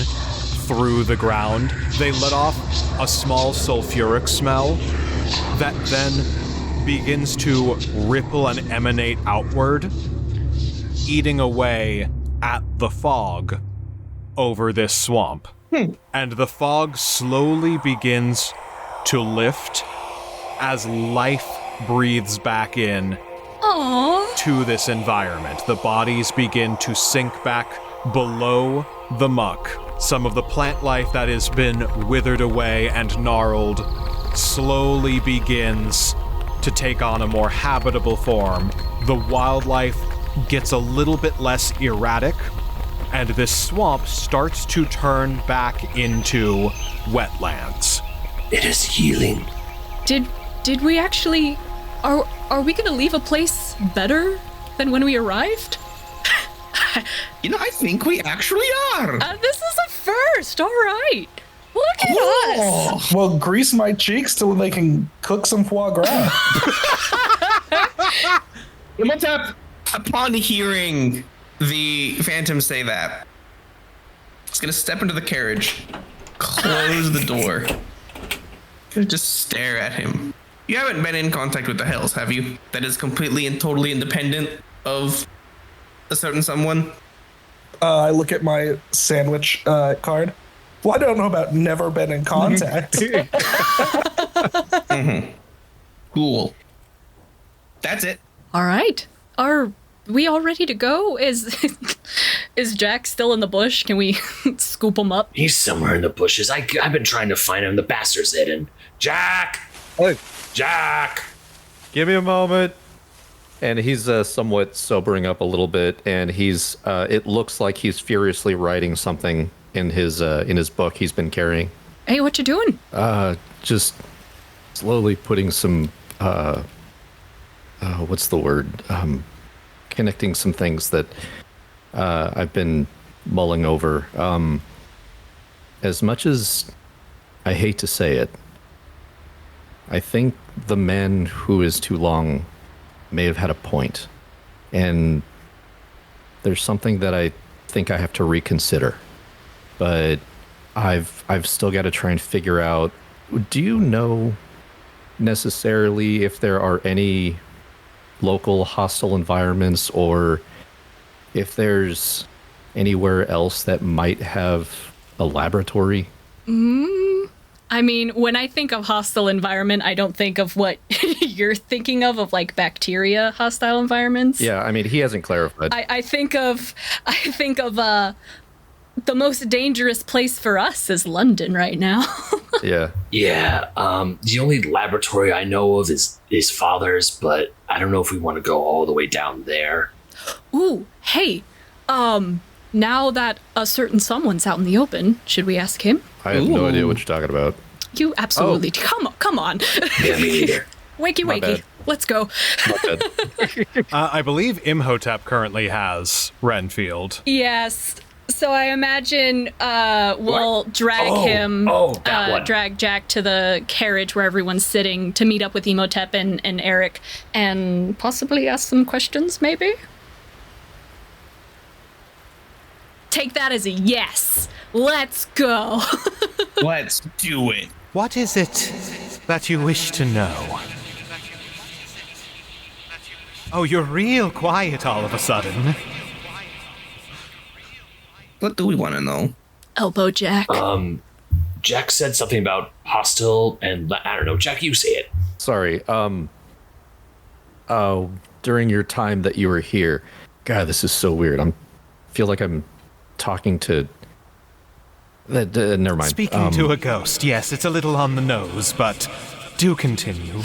through the ground, they let off a small sulfuric smell that then begins to ripple and emanate outward, eating away at the fog over this swamp. And the fog slowly begins to lift as life breathes back in to this environment. The bodies begin to sink back below the muck, some of the plant life that has been withered away and gnarled slowly begins to take on a more habitable form. The wildlife gets a little bit less erratic, and this swamp starts to turn back into wetlands. It is healing. Did we actually... Are we gonna leave a place better than when we arrived? I think we actually are. This is a first, all right. Look at us. Well, grease my cheeks till they can cook some foie gras. Imhotep, upon hearing the Phantom say that, he's gonna step into the carriage, close the door, just stare at him. You haven't been in contact with the Hells, have you? That is completely and totally independent of a certain someone? I look at my sandwich card. Well, I don't know about never been in contact. Cool. That's it. All right. Are we all ready to go? Is Jack still in the bush? Can we scoop him up? He's somewhere in the bushes. I've been trying to find him. The bastard's hidden. Jack! Hey. Jack! Give me a moment. And he's somewhat sobering up a little bit, and he's it looks like he's furiously writing something in his book he's been carrying. Hey, what you doing? Just slowly putting some what's the word? Connecting some things that I've been mulling over. As much as I hate to say it, I think the man who is too long may have had a point, and there's something that I think I have to reconsider. But I've still got to try and figure out. Do you know necessarily if there are any local hostile environments, or if there's anywhere else that might have a laboratory? I mean, when I think of hostile environment, I don't think of what you're thinking of like bacteria hostile environments. Yeah, I mean, he hasn't clarified. I think of the most dangerous place for us is London right now. Yeah. Yeah, the only laboratory I know of is Father's, but I don't know if we want to go all the way down there. Ooh, hey, now that a certain someone's out in the open, should we ask him? I have no idea what you're talking about. You absolutely come on. Yeah, me either. Wakey, bad. let's go. I believe Imhotep currently has Renfield. Yes. So I imagine we'll drag drag Jack to the carriage where everyone's sitting to meet up with Imhotep and Erik, and possibly ask some questions, maybe? Take that as a yes. Let's go. Let's do it. What is it that you wish to know? Oh, you're real quiet all of a sudden. What do we want to know? Elbow Jack. Jack said something about hostile, and I don't know. Jack, you say it. Sorry. During your time that you were here, God, this is so weird. Feel like I'm talking to. Never mind. Speaking to a ghost, yes, it's a little on the nose, but do continue.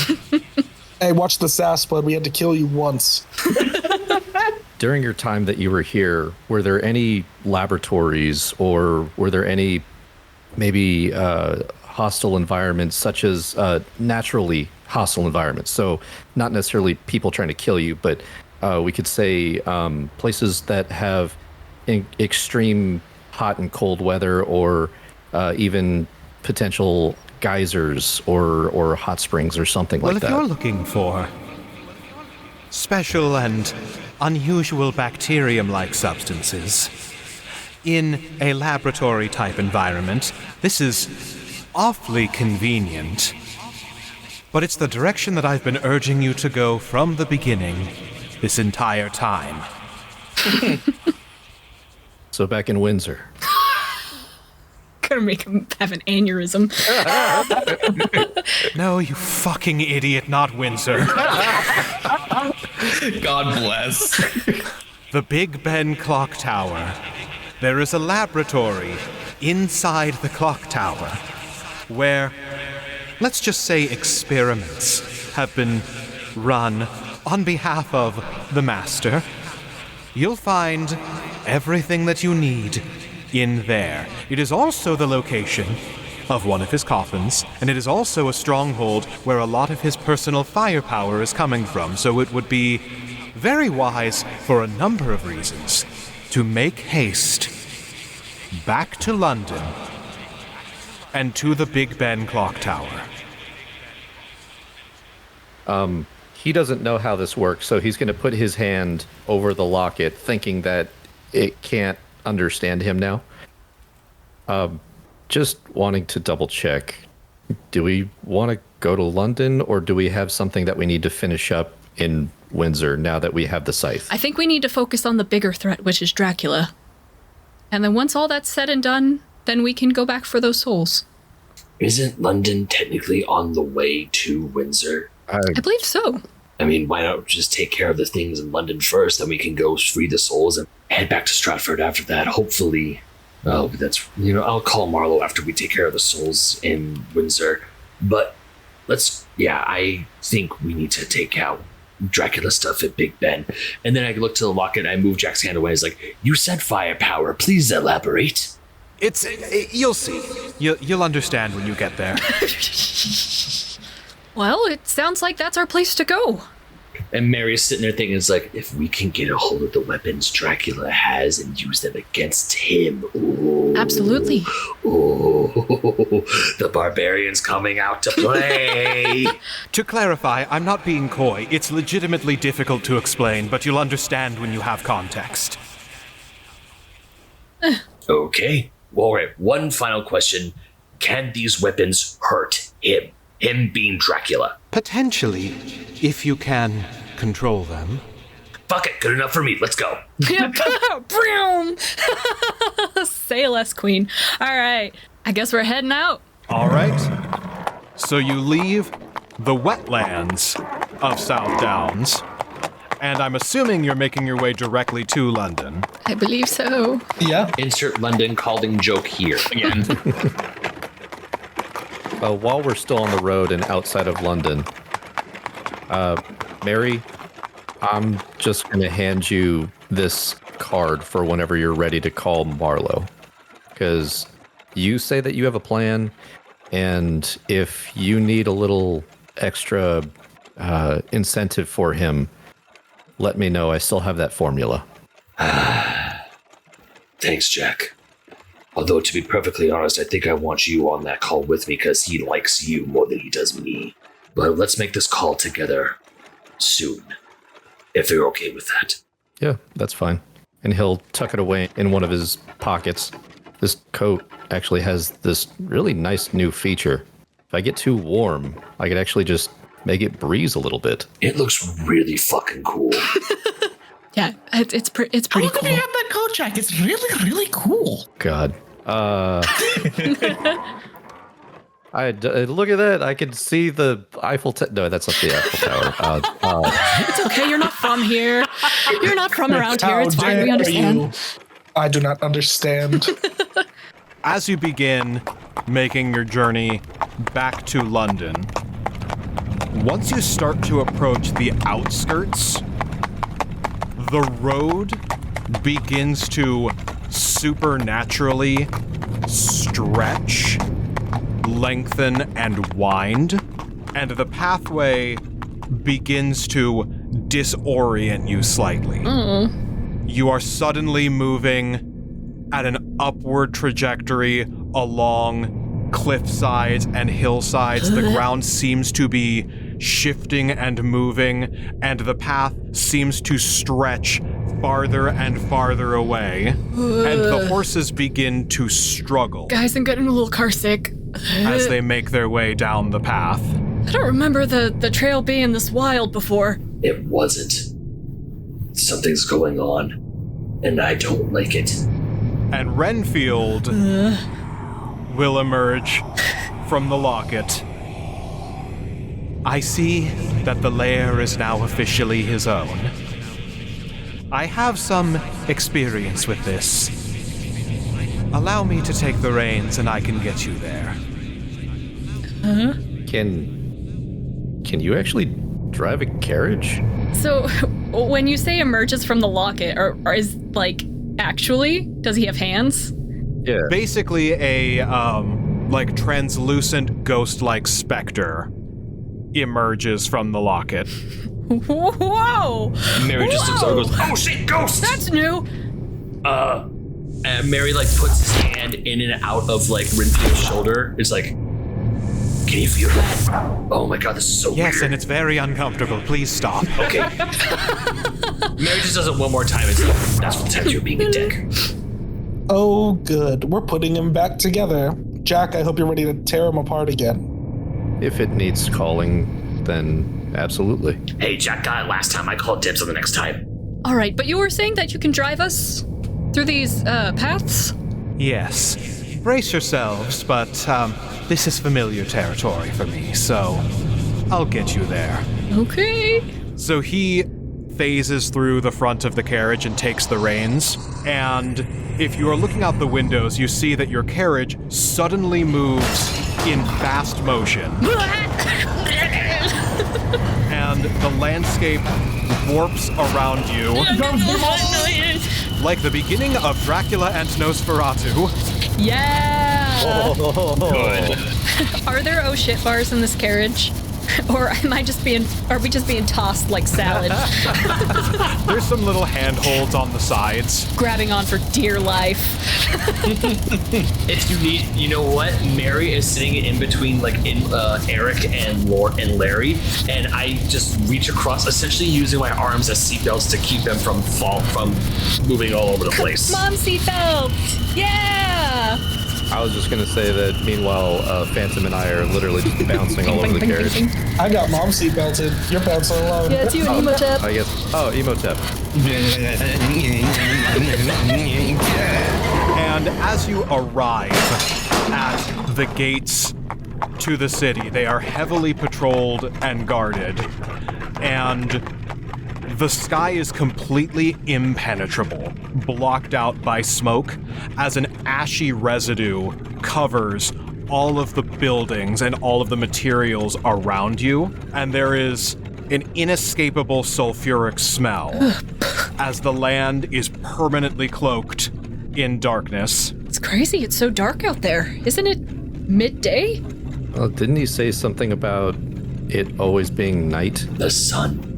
Hey, watch the sass, bud. We had to kill you once. During your time that you were here, were there any laboratories, or were there any maybe hostile environments, such as naturally hostile environments? So not necessarily people trying to kill you, but we could say places that have extreme hot and cold weather, or even potential geysers or hot springs or something like that. Well, if you're looking for special and unusual bacterium-like substances in a laboratory-type environment, this is awfully convenient. But it's the direction that I've been urging you to go from the beginning this entire time. So back in Windsor. Gonna make him have an aneurysm. No, you fucking idiot, not Windsor. God bless. The Big Ben Clock Tower. There is a laboratory inside the clock tower, where, let's just say, experiments have been run on behalf of the Master, you'll find everything that you need in there. It is also the location of one of his coffins, and it is also a stronghold where a lot of his personal firepower is coming from, so it would be very wise for a number of reasons to make haste back to London and to the Big Ben clock tower. He doesn't know how this works, so he's going to put his hand over the locket, thinking that it can't understand him now. Just wanting to double check. Do we want to go to London, or do we have something that we need to finish up in Windsor now that we have the scythe? I think we need to focus on the bigger threat, which is Dracula. And then once all that's said and done, then we can go back for those souls. Isn't London technically on the way to Windsor? I believe so. I mean, why not just take care of the things in London first, then we can go free the souls and head back to Stratford after that, hopefully. Oh, that's, I'll call Marlowe after we take care of the souls in Windsor. But I think we need to take out Dracula stuff at Big Ben. And then I look to the locket, I move Jack's hand away, it's like, you said firepower, please elaborate. You'll see. You'll understand when you get there. Well, it sounds like that's our place to go. And Mary's sitting there thinking, it's like, if we can get a hold of the weapons Dracula has and use them against him. Ooh, absolutely. Ooh, the barbarian's coming out to play. To clarify, I'm not being coy. It's legitimately difficult to explain, but you'll understand when you have context. Okay. All right, one final question. Can these weapons hurt him? Him being Dracula? Potentially, if you can control them. Fuck it, good enough for me. Let's go. Say less, Queen. All right, I guess we're heading out. All right. So you leave the wetlands of South Downs, and I'm assuming you're making your way directly to London. I believe so. Yeah. Insert London calling joke here again. While we're still on the road and outside of London, Mary, I'm just going to hand you this card for whenever you're ready to call Marlowe. Because you say that you have a plan, and if you need a little extra incentive for him, let me know. I still have that formula. Thanks, Jack. Although, to be perfectly honest, I think I want you on that call with me because he likes you more than he does me. But let's make this call together soon, if you're okay with that. Yeah, that's fine. And he'll tuck it away in one of his pockets. This coat actually has this really nice new feature. If I get too warm, I could actually just make it breeze a little bit. It looks really fucking cool. Yeah, it's pretty cool. Look at that coat, Jack. It's really, really cool. God. Look at that. I can see the Eiffel Tower. No, that's not the Eiffel Tower. It's okay. You're not from here. You're not from around here. It's fine. We understand. I do not understand. As you begin making your journey back to London, once you start to approach the outskirts, the road begins to supernaturally stretch, lengthen, and wind, and the pathway begins to disorient you slightly. You are suddenly moving at an upward trajectory along cliff sides and hillsides. The ground seems to be shifting and moving, and the path seems to stretch farther and farther away, and the horses begin to struggle. Guys, I'm getting a little car sick. As they make their way down the path. I don't remember the trail being this wild before. It wasn't. Something's going on, and I don't like it. And Renfield will emerge from the locket. I see that the lair is now officially his own. I have some experience with this. Allow me to take the reins and I can get you there. Huh? Can you actually drive a carriage? So, when you say emerges from the locket, or is, like, actually? Does he have hands? Yeah. Basically a, like, translucent ghost-like specter emerges from the locket. Whoa! Mary just looks over and goes, Oh shit, ghosts! That's new! and Mary, like, puts his hand in and out of, like, Renfield's shoulder. It's like, can you feel that? Oh my god, this is so weird. Yes, and it's very uncomfortable. Please stop. Okay. Mary just does it one more time. It's like, that's what times you're being a dick. Oh, good. We're putting him back together. Jack, I hope you're ready to tear him apart again. If it needs calling, then absolutely. Hey, Jack got it last time. I called dibs on the next time. All right, but you were saying that you can drive us through these paths? Yes. Brace yourselves, but this is familiar territory for me, so I'll get you there. Okay. So he phases through the front of the carriage and takes the reins, and if you are looking out the windows, you see that your carriage suddenly moves in fast motion. And the landscape warps around you like the beginning of Dracula and Nosferatu. Yeah! Good. Are there oh shit bars in this carriage? Or are we just being tossed like salad? There's some little handholds on the sides. Grabbing on for dear life. If you need, you know what? Mary is sitting in between, like, Erik and Larry, and I just reach across, essentially using my arms as seatbelts to keep them from moving all over the place. Mom seatbelt! Yeah! I was just going to say that meanwhile, Phantom and I are literally just bouncing all over the carriage. I got mom seat belted. You're bouncing alone. Yeah, it's you, Imhotep. I guess. Oh, Imhotep. And as you arrive at the gates to the city, they are heavily patrolled and guarded. And the sky is completely impenetrable, blocked out by smoke, as an ashy residue covers all of the buildings and all of the materials around you, and there is an inescapable sulfuric smell as the land is permanently cloaked in darkness. It's crazy, it's so dark out there. Isn't it midday? Well, didn't he say something about it always being night? The sun.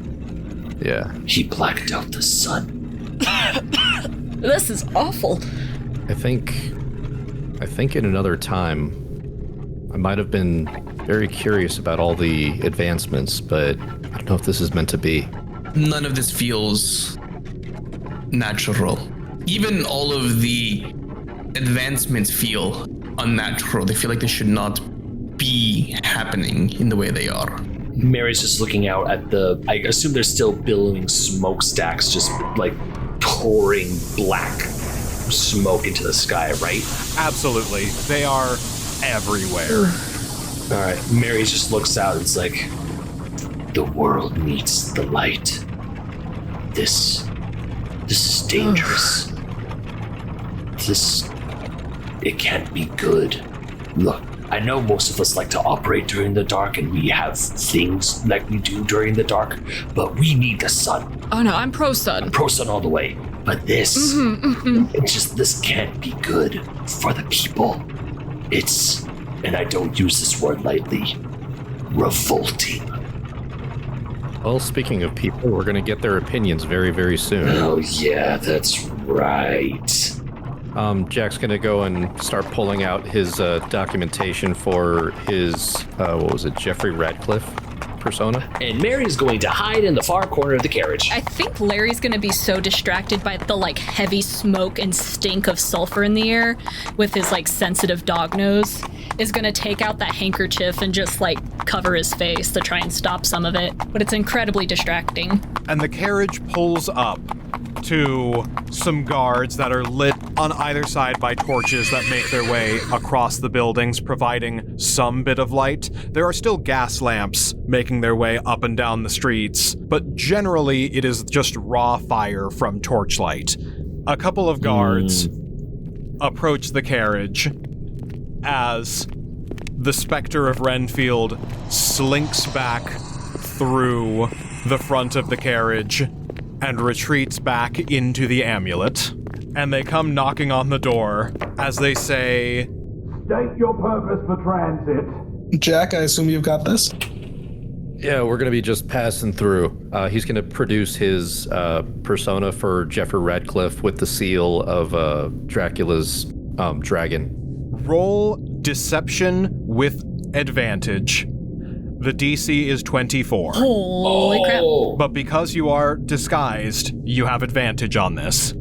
Yeah. He blacked out the sun. This is awful. I think in another time, I might have been very curious about all the advancements, but I don't know if this is meant to be. None of this feels natural. Even all of the advancements feel unnatural. They feel like they should not be happening in the way they are. Mary's just looking out at I assume there's still billowing smokestacks, just like pouring black smoke into the sky, right? Absolutely. They are everywhere. All right. Mary just looks out and it's like, The world needs the light. This is dangerous. It can't be good. Look, I know most of us like to operate during the dark and we have things like we do during the dark, but we need the sun. Oh no, I'm pro-sun. Pro-sun all the way. But this, this can't be good for the people. It's, and I don't use this word lightly, revolting. Well, speaking of people, we're going to get their opinions very, very soon. Oh yeah, that's right. Jack's going to go and start pulling out his documentation for his, Jeffrey Radcliffe persona. And Mary's going to hide in the far corner of the carriage. I think Larry's gonna be so distracted by the like heavy smoke and stink of sulfur in the air with his like sensitive dog nose is gonna take out that handkerchief and just like cover his face to try and stop some of it. But it's incredibly distracting. And the carriage pulls up to some guards that are lit on either side by torches that make their way across the buildings, providing some bit of light. There are still gas lamps making their way up and down the streets, but generally it is just raw fire from torchlight. A couple of guards approach the carriage as the specter of Renfield slinks back through the front of the carriage and retreats back into the amulet. And they come knocking on the door as they say, "State your purpose for transit." Jack, I assume you've got this? Yeah, we're going to be just passing through. He's going to produce his persona for Jeffrey Radcliffe with the seal of Dracula's dragon. Roll deception with advantage. The DC is 24. Holy crap. But because you are disguised, you have advantage on this.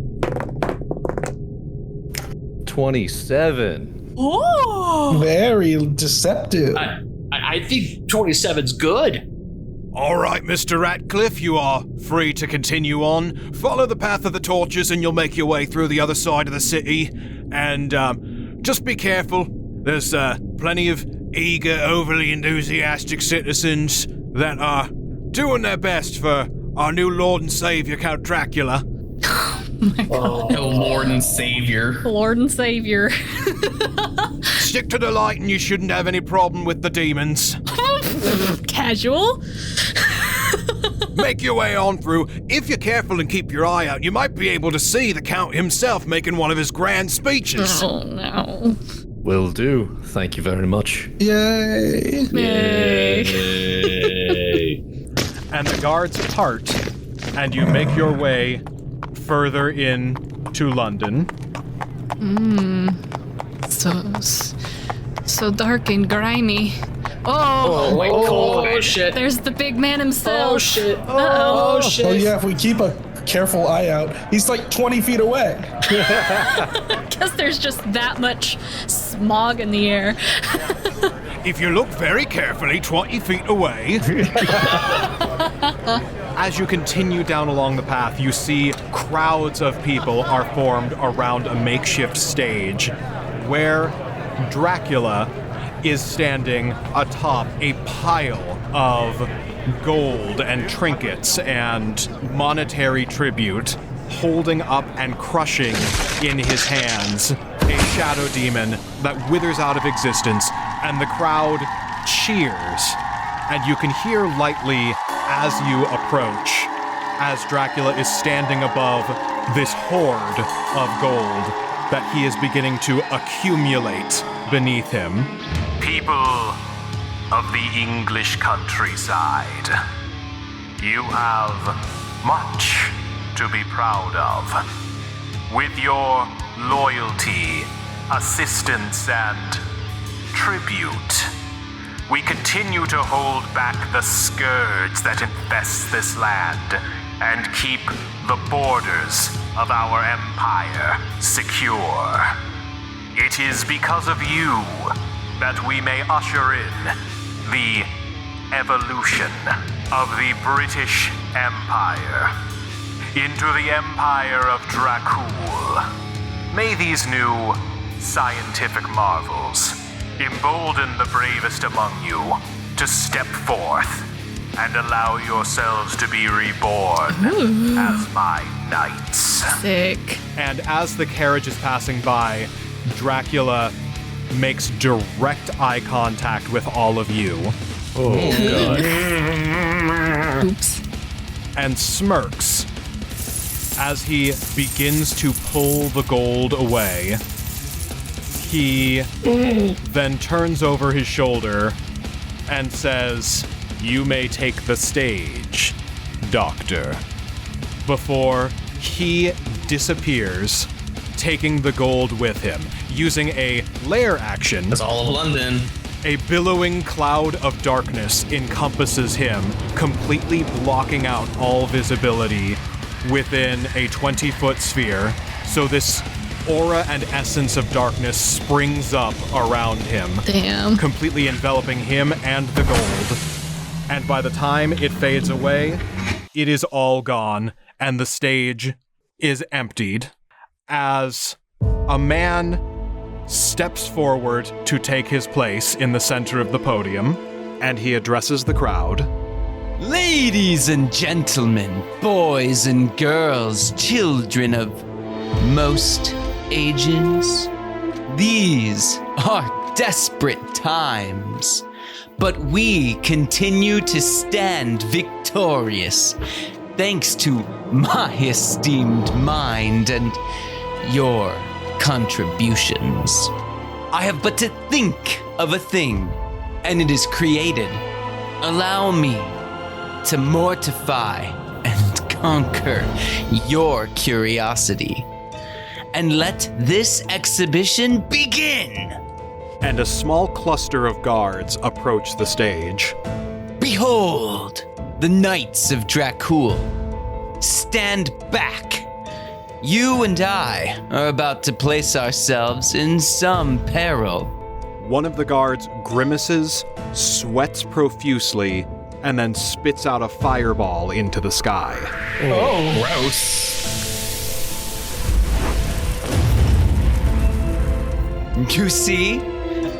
27. Oh! Very deceptive. I think 27's good. All right, Mr. Ratcliffe, you are free to continue on. Follow the path of the torches and you'll make your way through the other side of the city. And just be careful. There's plenty of eager, overly enthusiastic citizens that are doing their best for our new Lord and Savior, Count Dracula. Oh my god. Oh, Lord and Savior. Lord and Savior. Stick to the light and you shouldn't have any problem with the demons. Casual. Make your way on through. If you're careful and keep your eye out, you might be able to see the Count himself making one of his grand speeches. Oh no. Will do. Thank you very much. Yay. Yay. And the guards part, and you make your way further in to London. So dark and grimy. Oh shit. There's the big man himself. Oh shit. Uh-oh. Oh shit. Oh yeah, if we keep a careful eye out, he's like 20 feet away. Guess there's just that much smog in the air. If you look very carefully, 20 feet away. As you continue down along the path, you see crowds of people are formed around a makeshift stage where Dracula is standing atop a pile of gold and trinkets and monetary tribute, holding up and crushing in his hands a shadow demon that withers out of existence, and the crowd cheers. And you can hear lightly as you approach, as Dracula is standing above this hoard of gold that he is beginning to accumulate beneath him. People of the English countryside, you have much to be proud of. With your loyalty, assistance, and tribute, we continue to hold back the scourge that infests this land and keep the borders of our empire secure. It is because of you that we may usher in the evolution of the British Empire into the Empire of Dracul. May these new scientific marvels embolden the bravest among you to step forth and allow yourselves to be reborn as my knights. Sick. And as the carriage is passing by, Dracula makes direct eye contact with all of you. Oh, God. Oops. And smirks as he begins to pull the gold away. He then turns over his shoulder and says, "You may take the stage, Doctor," before he disappears, taking the gold with him. Using a lair action, That's all of London. a billowing cloud of darkness encompasses him, completely blocking out all visibility within a 20-foot sphere. So this aura and essence of darkness springs up around him, Damn. completely enveloping him and the gold. And by the time it fades away, it is all gone, and the stage is emptied as a man steps forward to take his place in the center of the podium, and he addresses the crowd. Ladies and gentlemen, boys and girls, children of most ages. These are desperate times, but we continue to stand victorious thanks to my esteemed mind and your contributions. I have but to think of a thing, and it is created. Allow me to mortify and conquer your curiosity. And let this exhibition begin! And a small cluster of guards approach the stage. Behold, the Knights of Dracul. Stand back. You and I are about to place ourselves in some peril. One of the guards grimaces, sweats profusely, and then spits out a fireball into the sky. Oh, gross. You see,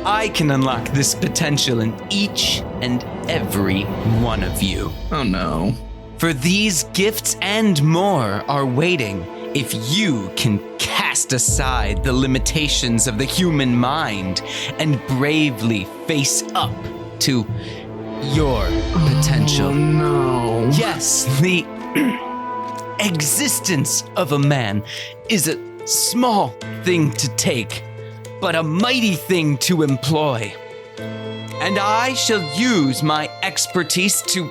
I can unlock this potential in each and every one of you. Oh no. For these gifts and more are waiting if you can cast aside the limitations of the human mind and bravely face up to your potential. Oh no. Yes, the existence of a man is a small thing to take, but a mighty thing to employ. And I shall use my expertise to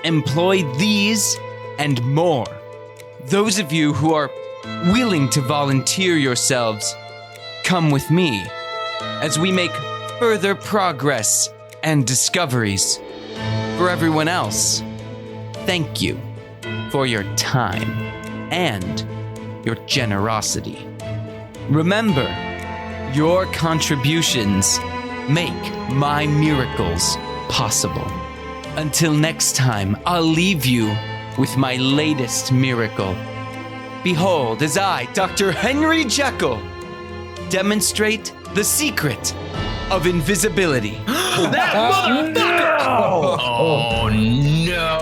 employ these and more. Those of you who are willing to volunteer yourselves, come with me as we make further progress and discoveries. For everyone else, thank you for your time and your generosity. Remember, your contributions make my miracles possible. Until next time, I'll leave you with my latest miracle. Behold, as I, Dr. Henry Jekyll, demonstrate the secret of invisibility. That motherfucker! Oh no!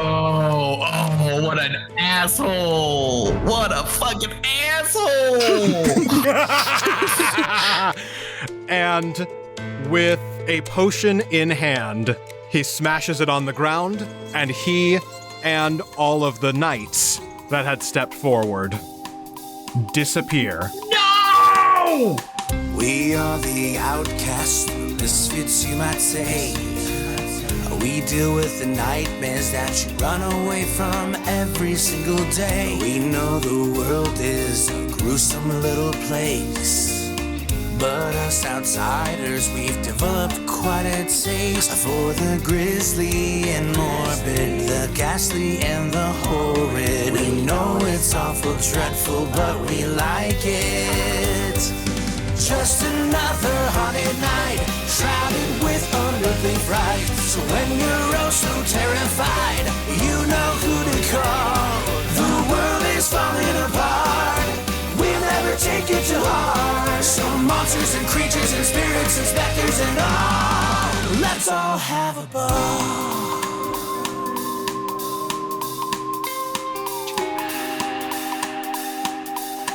Oh, what an asshole! What a fucking asshole! And with a potion in hand, he smashes it on the ground, and he and all of the knights that had stepped forward disappear. No! We are the outcasts, the misfits you might say. We deal with the nightmares that you run away from every single day. We know the world is a gruesome little place, but us outsiders, we've developed quite a taste for the grisly and morbid, the ghastly and the horrid. We know it's awful, dreadful, but we like it. Just another haunted night, shrouded with unearthly fright. So when you're oh so terrified, you know who to call. The world is falling apart. We'll never take it to heart. Some monsters and creatures and spirits and specters and all. Let's all have a ball.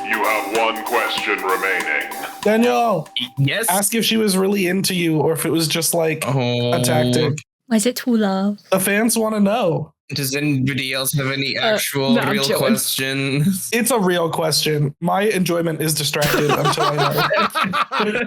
You have one question remaining. Daniel, yes. Ask if she was really into you or if it was just like a tactic. Was it true love? The fans want to know. Does anybody else have any actual real questions? It's a real question. My enjoyment is distracted until I know.